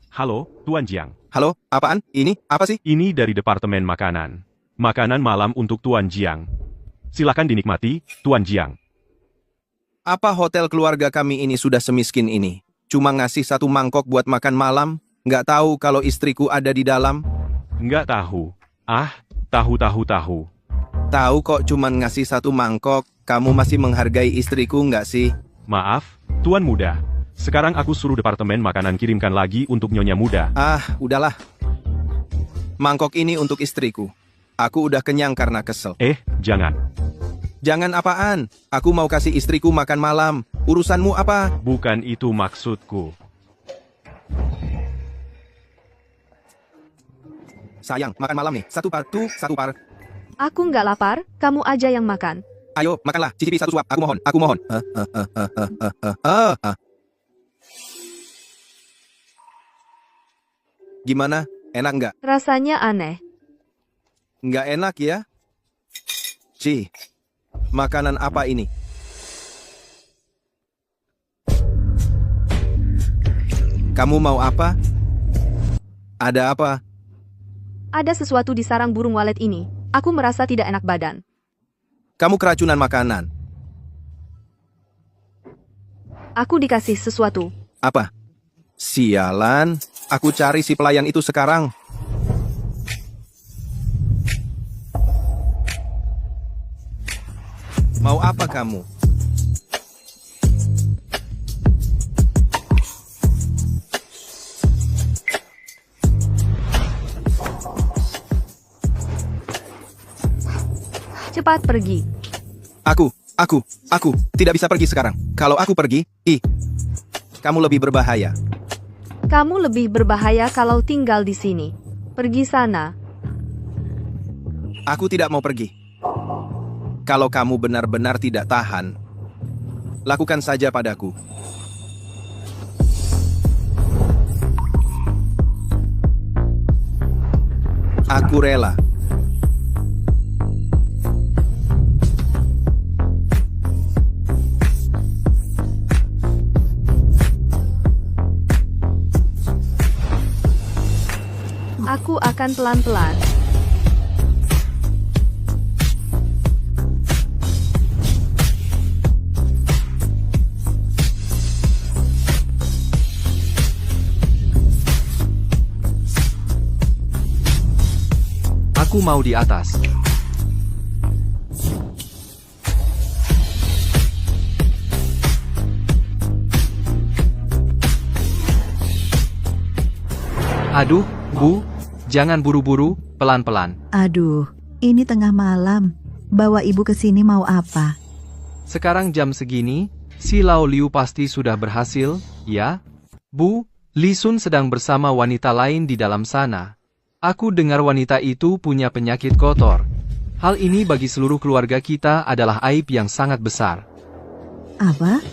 Halo, Tuan Jiang. Halo, apaan? Ini, apa sih? Ini dari Departemen Makanan. Makanan malam untuk Tuan Jiang. Silakan dinikmati, Tuan Jiang. Apa hotel keluarga kami ini sudah semiskin ini? Cuma ngasih 1 mangkok buat makan malam? Nggak tahu kalau istriku ada di dalam? Nggak tahu. Ah, tahu. Tahu kok cuman ngasih 1 mangkok. Kamu masih menghargai istriku nggak sih? Maaf, Tuan Muda. Sekarang aku suruh Departemen Makanan kirimkan lagi untuk Nyonya Muda. Ah, udahlah. Mangkok ini untuk istriku. Aku udah kenyang karena kesel. Jangan. Jangan apaan? Aku mau kasih istriku makan malam. Urusanmu apa? Bukan itu maksudku. Sayang, makan malam nih. 1 par, 1 par. Aku nggak lapar, kamu aja yang makan. Ayo, makanlah. Cicipi 1 suap. Aku mohon. Gimana? Enak nggak? Rasanya aneh. Nggak enak ya? Cih, makanan apa ini? Kamu mau apa? Ada apa? Ada sesuatu di sarang burung walet ini. Aku merasa tidak enak badan. Kamu keracunan makanan. Aku dikasih sesuatu. Apa? Sialan, aku cari si pelayan itu sekarang. Mau apa kamu? Cepat pergi. Aku tidak bisa pergi sekarang. Kalau aku pergi, kamu lebih berbahaya. Kamu lebih berbahaya kalau tinggal di sini. Pergi sana. Aku tidak mau pergi. Kalau kamu benar-benar tidak tahan, lakukan saja padaku. Aku rela. Aku akan pelan-pelan. Aku mau di atas. Aduh, Bu, jangan buru-buru, pelan-pelan. Aduh, ini tengah malam. Bawa ibu ke sini mau apa? Sekarang jam segini, si Lao Liu pasti sudah berhasil, ya? Bu, Li Sun sedang bersama wanita lain di dalam sana. Aku dengar wanita itu punya penyakit kotor. Hal ini bagi seluruh keluarga kita adalah aib yang sangat besar. Apa?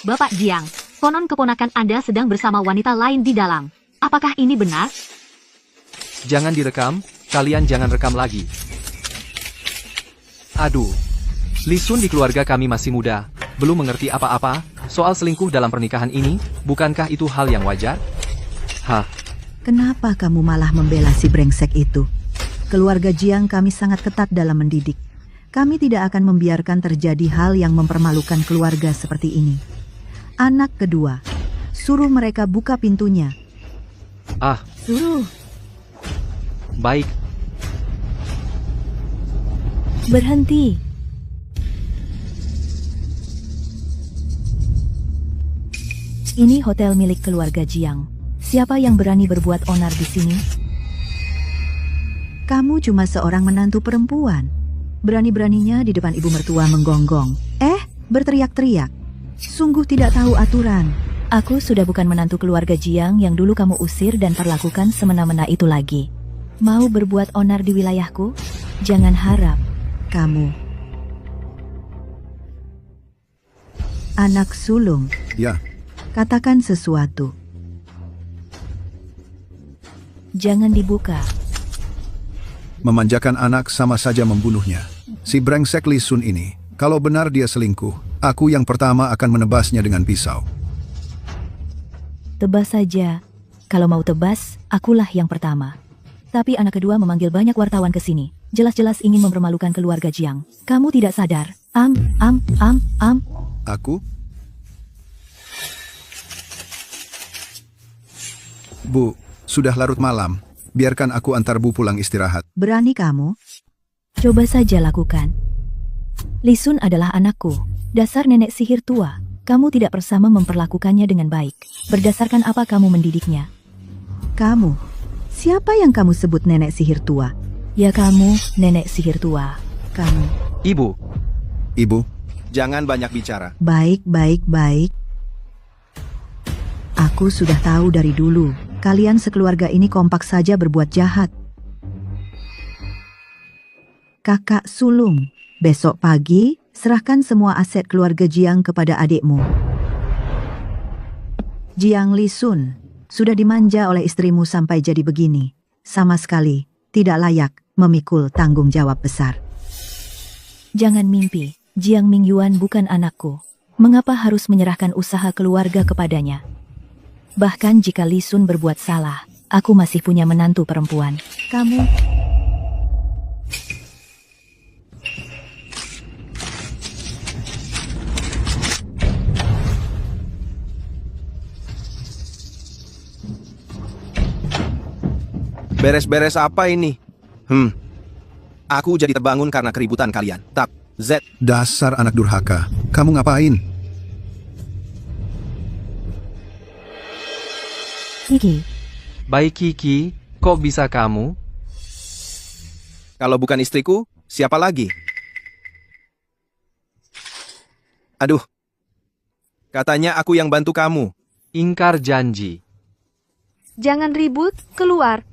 Bapak Jiang, konon keponakan Anda sedang bersama wanita lain di dalam. Apakah ini benar? Jangan direkam, kalian jangan rekam lagi. Aduh, Li Sun di keluarga kami masih muda, belum mengerti apa-apa soal selingkuh dalam pernikahan ini, bukankah itu hal yang wajar? Hah? Kenapa kamu malah membela si brengsek itu? Keluarga Jiang kami sangat ketat dalam mendidik. Kami tidak akan membiarkan terjadi hal yang mempermalukan keluarga seperti ini. Anak kedua, suruh mereka buka pintunya. Ah, Suruh. baik. Berhenti. Ini hotel milik keluarga Jiang. Siapa yang berani berbuat onar di sini? Kamu cuma seorang menantu perempuan. Berani-beraninya di depan ibu mertua menggonggong. Berteriak-teriak. Sungguh tidak tahu aturan. Aku sudah bukan menantu keluarga Jiang yang dulu kamu usir dan perlakukan semena-mena itu lagi. Mau berbuat onar di wilayahku? Jangan harap. Kamu anak sulung. Ya, Katakan sesuatu. Jangan dibuka. memanjakan anak sama saja membunuhnya. Si brengsek Li Sun ini, kalau benar dia selingkuh, aku yang pertama akan menebasnya dengan pisau. Tebas saja. Kalau mau tebas, akulah yang pertama. Tapi anak kedua memanggil banyak wartawan ke sini. Jelas-jelas ingin mempermalukan keluarga Jiang. Kamu tidak sadar. Aku? Bu, sudah larut malam. Biarkan aku antar Bu pulang istirahat. Berani kamu? Coba saja lakukan. Li Sun adalah anakku. Dasar nenek sihir tua. Kamu tidak bersama memperlakukannya dengan baik. Berdasarkan apa kamu mendidiknya? Kamu? Siapa yang kamu sebut nenek sihir tua? Ya kamu, nenek sihir tua. Kamu. Ibu. Ibu, jangan banyak bicara. Baik. Aku sudah tahu dari dulu, kalian sekeluarga ini kompak saja berbuat jahat. Kakak sulung, besok pagi, serahkan semua aset keluarga Jiang kepada adikmu. Jiang Li Sun, sudah dimanja oleh istrimu sampai jadi begini. Sama sekali, tidak layak memikul tanggung jawab besar. Jangan mimpi, Jiang Mingyuan bukan anakku. Mengapa harus menyerahkan usaha keluarga kepadanya? Bahkan jika Li Sun berbuat salah, aku masih punya menantu perempuan. Kamu... Beres-beres apa ini? Aku jadi terbangun karena keributan kalian. Tak, Z. Dasar anak durhaka. Kamu ngapain? Kiki. Baik Kiki, kok bisa kamu? Kalau bukan istriku, siapa lagi? Aduh. Katanya aku yang bantu kamu. Ingkar janji. Jangan ribut, keluar.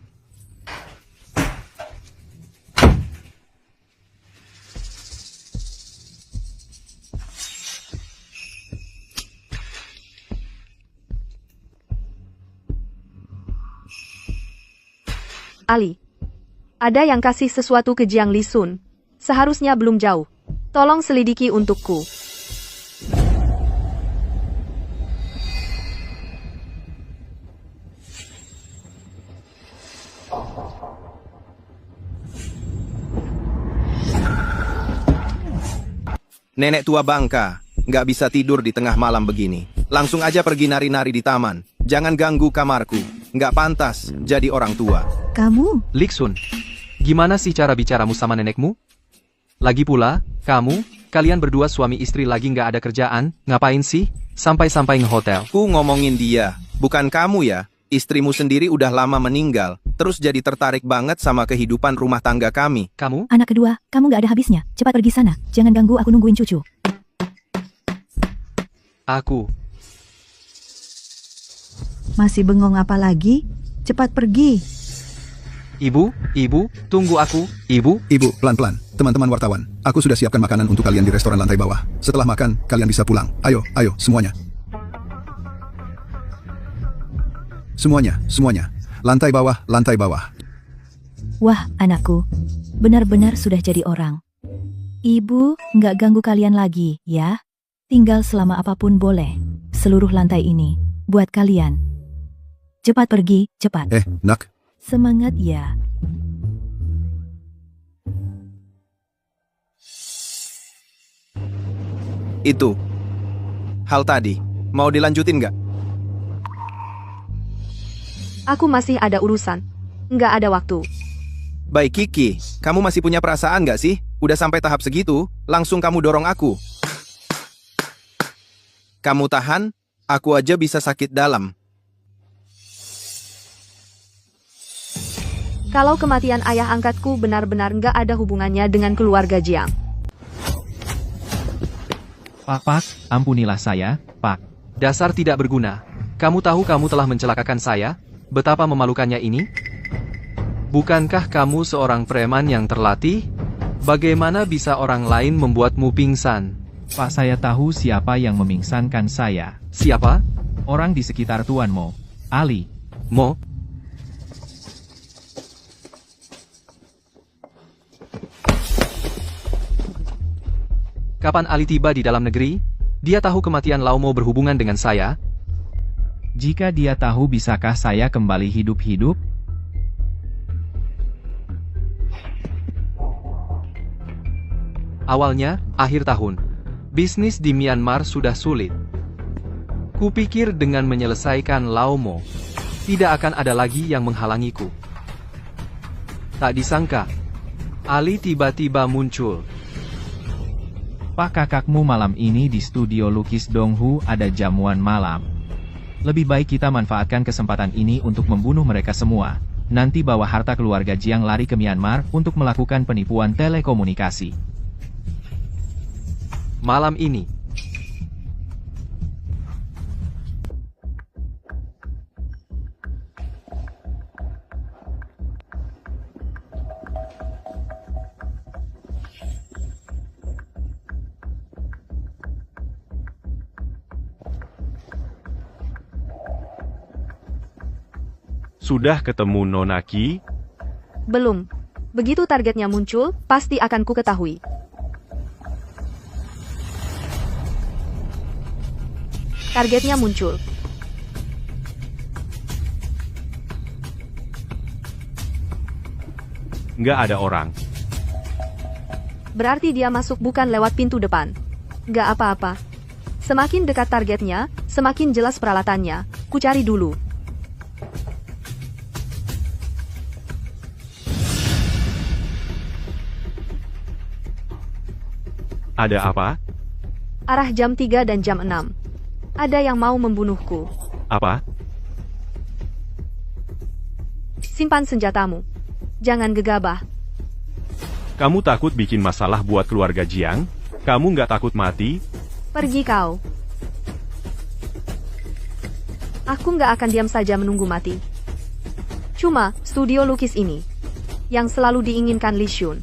Ali, ada yang kasih sesuatu ke Jiang Li Sun. Seharusnya belum jauh. Tolong selidiki untukku. Nenek tua bangka, nggak bisa tidur di tengah malam begini. Langsung aja pergi nari-nari di taman. Jangan ganggu kamarku. nggak pantas jadi orang tua. Kamu? Liksun, gimana sih cara bicaramu sama nenekmu? Lagi pula, kalian berdua suami istri lagi nggak ada kerjaan, ngapain sih? Sampai-sampai ngehotel. Ku ngomongin dia, bukan kamu ya. Istrimu sendiri udah lama meninggal, terus jadi tertarik banget sama kehidupan rumah tangga kami. Kamu? Anak kedua, kamu nggak ada habisnya. Cepat pergi sana. Jangan ganggu aku nungguin cucu. Aku. Masih bengong apa lagi? Cepat pergi. Ibu, tunggu aku, Ibu. Ibu, pelan-pelan. Teman-teman wartawan, aku sudah siapkan makanan untuk kalian di restoran lantai bawah. Setelah makan, kalian bisa pulang. Ayo, semuanya. Semuanya. Lantai bawah. Wah, anakku. Benar-benar sudah jadi orang. Ibu, nggak ganggu kalian lagi, ya? Tinggal selama apapun boleh. Seluruh lantai ini, buat kalian. Cepat pergi, cepat. Nak. Semangat ya. Itu. Hal tadi, mau dilanjutin nggak? Aku masih ada urusan. Nggak ada waktu. Baik Kiki, kamu masih punya perasaan nggak sih? Udah sampai tahap segitu, langsung kamu dorong aku. Kamu tahan, aku aja bisa sakit dalam. Kalau kematian ayah angkatku benar-benar nggak ada hubungannya dengan keluarga Jiang. Pak, ampunilah saya, Pak. Dasar tidak berguna. Kamu tahu kamu telah mencelakakan saya? Betapa memalukannya ini? Bukankah kamu seorang preman yang terlatih? Bagaimana bisa orang lain membuatmu pingsan? Pak, saya tahu siapa yang memingsankan saya. Siapa? Orang di sekitar Tuan Mo. Ali. Mo? Kapan Ali tiba di dalam negeri? Dia tahu kematian Lao Mo berhubungan dengan saya? Jika dia tahu, bisakah saya kembali hidup-hidup? Awalnya, akhir tahun. Bisnis di Myanmar sudah sulit. Kupikir dengan menyelesaikan Lao Mo, tidak akan ada lagi yang menghalangiku. Tak disangka, Ali tiba-tiba muncul. Pak, kakakmu malam ini di studio lukis Donghu ada jamuan malam. Lebih baik kita manfaatkan kesempatan ini untuk membunuh mereka semua. Nanti bawa harta keluarga Jiang lari ke Myanmar untuk melakukan penipuan telekomunikasi. Malam ini. Sudah ketemu Nona Ki? Belum. Begitu targetnya muncul, pasti akan ku ketahui. Targetnya muncul. Nggak ada orang. Berarti dia masuk bukan lewat pintu depan. Nggak apa-apa. Semakin dekat targetnya, semakin jelas peralatannya. Ku cari dulu. Ada apa? Arah jam 3 dan jam 6. Ada yang mau membunuhku. Apa? Simpan senjatamu. Jangan gegabah. Kamu takut bikin masalah buat keluarga Jiang? Kamu nggak takut mati? Pergi kau. Aku nggak akan diam saja menunggu mati. Cuma, studio lukis ini, yang selalu diinginkan Li Shun.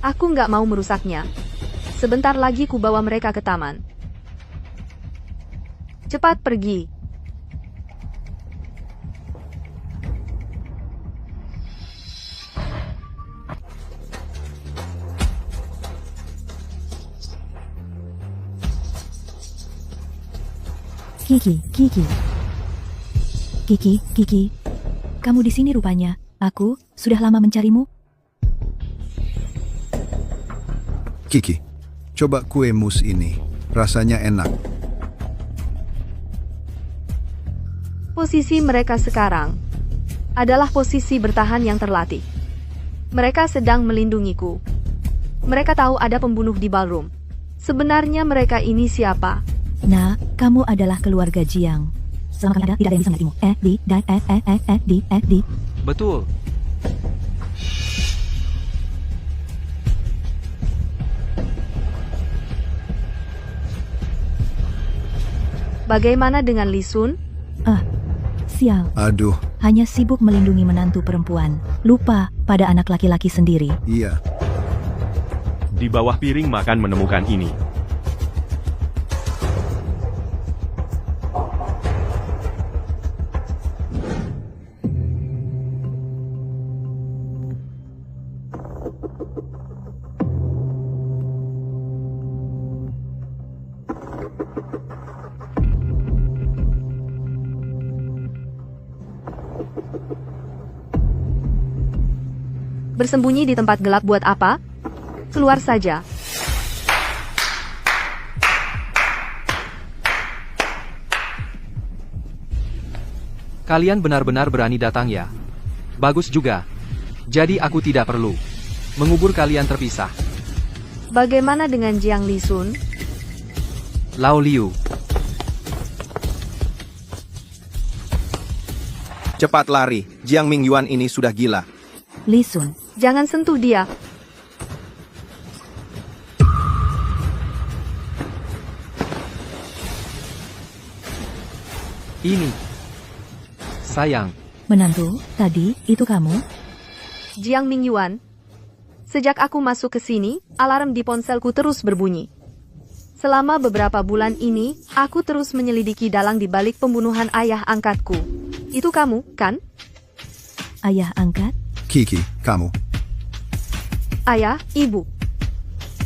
Aku nggak mau merusaknya. Sebentar lagi ku bawa mereka ke taman. Cepat pergi. Kiki. Kamu di sini rupanya. Aku sudah lama mencarimu. Kiki, coba kue mus ini. Rasanya enak. Posisi mereka sekarang adalah posisi bertahan yang terlatih. Mereka sedang melindungiku. Mereka tahu ada pembunuh di ballroom. Sebenarnya mereka ini siapa? Nah, kamu adalah keluarga Jiang. Selama kamu ada, tidak ada yang bisa mengertimu. Betul. Bagaimana dengan Li Sun? Sial. Aduh, Hanya sibuk melindungi menantu perempuan. Lupa pada anak laki-laki sendiri. iya. Di bawah piring makan menemukan ini. Bersembunyi di tempat gelap buat apa? Keluar saja. Kalian benar-benar berani datang ya? Bagus juga. Jadi aku tidak perlu mengubur kalian terpisah. Bagaimana dengan Jiang Li Sun? Lao Liu. Cepat lari, Jiang Mingyuan ini sudah gila. Li Sun. Jangan sentuh dia. Ini. Sayang. Menantu, tadi itu kamu? Jiang Mingyuan. Sejak aku masuk ke sini, alarm di ponselku terus berbunyi. Selama beberapa bulan ini, aku terus menyelidiki dalang di balik pembunuhan ayah angkatku. Itu kamu, kan? Ayah angkat? Kiki, kamu. Ayah, ibu.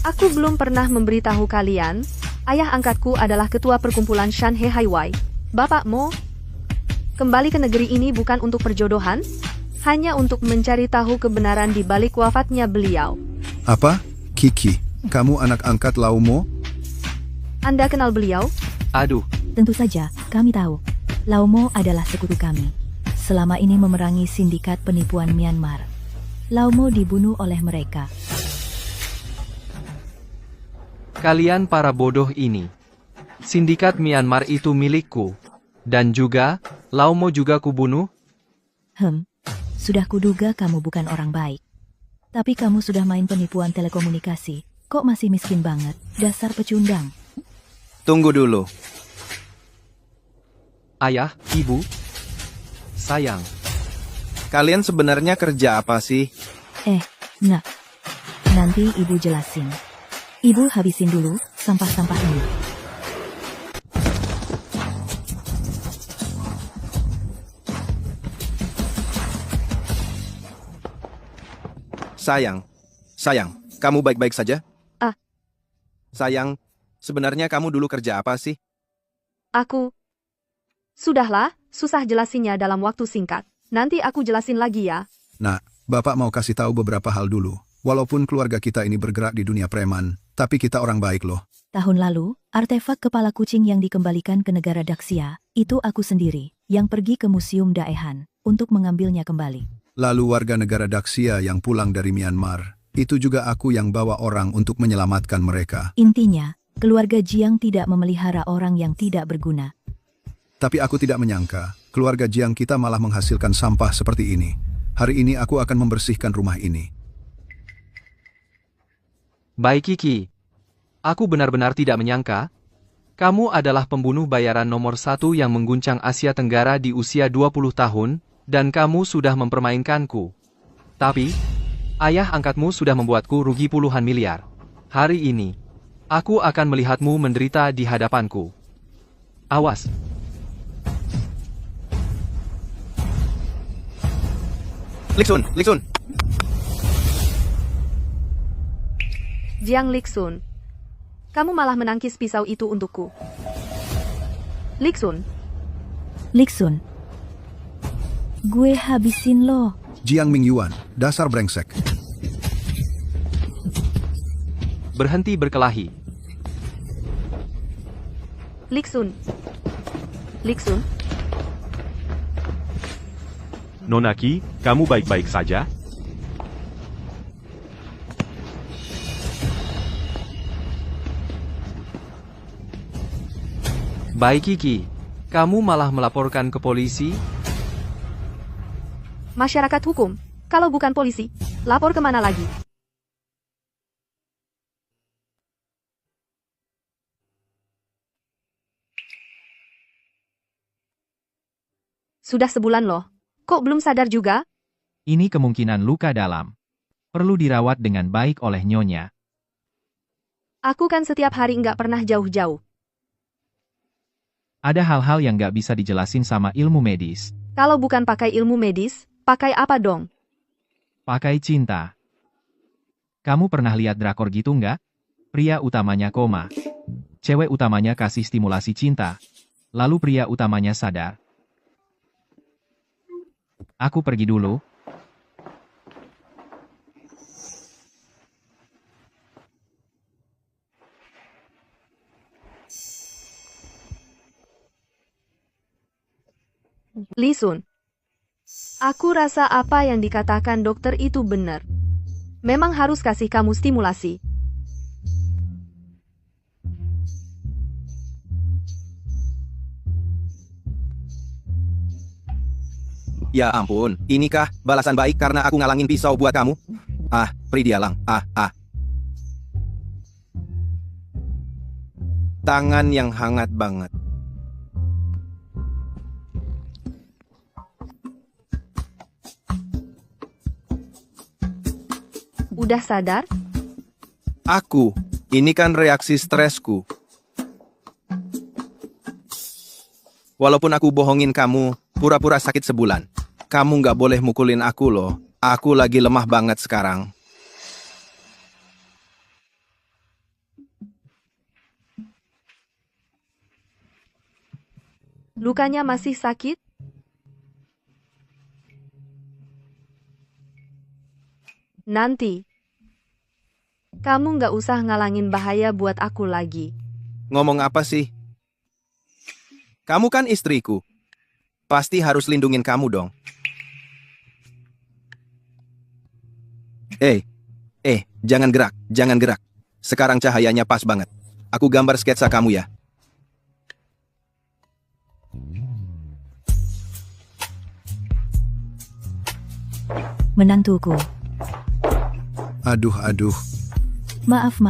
Aku belum pernah memberitahu kalian, ayah angkatku adalah ketua perkumpulan Shanhe Haiwai. Bapak Mo, kembali ke negeri ini bukan untuk perjodohan, hanya untuk mencari tahu kebenaran di balik wafatnya beliau. Apa? Kiki, kamu anak angkat Lao Mo? Anda kenal beliau? Aduh. Tentu saja, kami tahu. Lao Mo adalah sekutu kami. Selama ini memerangi sindikat penipuan Myanmar. Lao Mo dibunuh oleh mereka. Kalian para bodoh ini. Sindikat Myanmar itu milikku. Dan juga, Lao Mo juga kubunuh? Sudah kuduga kamu bukan orang baik. Tapi kamu sudah main penipuan telekomunikasi. Kok masih miskin banget? Dasar pecundang. Tunggu dulu. Ayah, ibu. Sayang. Kalian sebenarnya kerja apa sih? Nak. Nanti ibu jelasin. Ibu habisin dulu sampah-sampah ini. Sayang, kamu baik-baik saja? Sayang, sebenarnya kamu dulu kerja apa sih? Sudahlah, susah jelasinnya dalam waktu singkat. Nanti aku jelasin lagi ya. Nah, Bapak mau kasih tahu beberapa hal dulu. Walaupun keluarga kita ini bergerak di dunia preman, tapi kita orang baik loh. Tahun lalu, artefak kepala kucing yang dikembalikan ke negara Daxia, itu aku sendiri, yang pergi ke Museum Daehan, untuk mengambilnya kembali. Lalu warga negara Daxia yang pulang dari Myanmar, itu juga aku yang bawa orang untuk menyelamatkan mereka. Intinya, keluarga Jiang tidak memelihara orang yang tidak berguna. Tapi aku tidak menyangka, keluarga Jiang kita malah menghasilkan sampah seperti ini. Hari ini aku akan membersihkan rumah ini. Baik Kiki. Aku benar-benar tidak menyangka. Kamu adalah pembunuh bayaran nomor 1 yang mengguncang Asia Tenggara di usia 20 tahun, dan kamu sudah mempermainkanku. Tapi, ayah angkatmu sudah membuatku rugi puluhan miliar. Hari ini, aku akan melihatmu menderita di hadapanku. Awas. Liksun. Jiang Liksun. Kamu malah menangkis pisau itu untukku. Liksun. Gue habisin lo. Jiang Mingyuan, dasar brengsek. Berhenti berkelahi. Liksun. Nona Ki, kamu baik-baik saja? Baik Kiki, kamu malah melaporkan ke polisi? Masyarakat hukum, kalau bukan polisi, lapor kemana lagi? Sudah sebulan loh, kok belum sadar juga? Ini kemungkinan luka dalam. Perlu dirawat dengan baik oleh Nyonya. Aku kan setiap hari nggak pernah jauh-jauh. Ada hal-hal yang nggak bisa dijelasin sama ilmu medis. Kalau bukan pakai ilmu medis, pakai apa dong? Pakai cinta. Kamu pernah lihat drakor gitu nggak? Pria utamanya koma. Cewek utamanya kasih stimulasi cinta. Lalu pria utamanya sadar. Aku pergi dulu. Li Sun. Aku rasa apa yang dikatakan dokter itu benar. Memang harus kasih kamu stimulasi. Ya ampun, inikah balasan baik karena aku ngalangin pisau buat kamu? Ah, Pridialang, Tangan yang hangat banget. Udah sadar? Ini kan reaksi stresku. Walaupun aku bohongin kamu, pura-pura sakit sebulan. Kamu nggak boleh mukulin aku loh. Aku lagi lemah banget sekarang. Lukanya masih sakit? Nanti. Kamu nggak usah ngalangin bahaya buat aku lagi. Ngomong apa sih? Kamu kan istriku. Pasti harus lindungin kamu dong. Jangan gerak. Sekarang cahayanya pas banget. Aku gambar sketsa kamu ya. Menantuku. Aduh. Maaf,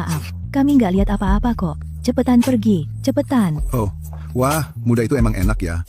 kami nggak lihat apa-apa kok. Cepetan pergi, cepetan. Oh, wah, muda itu emang enak ya.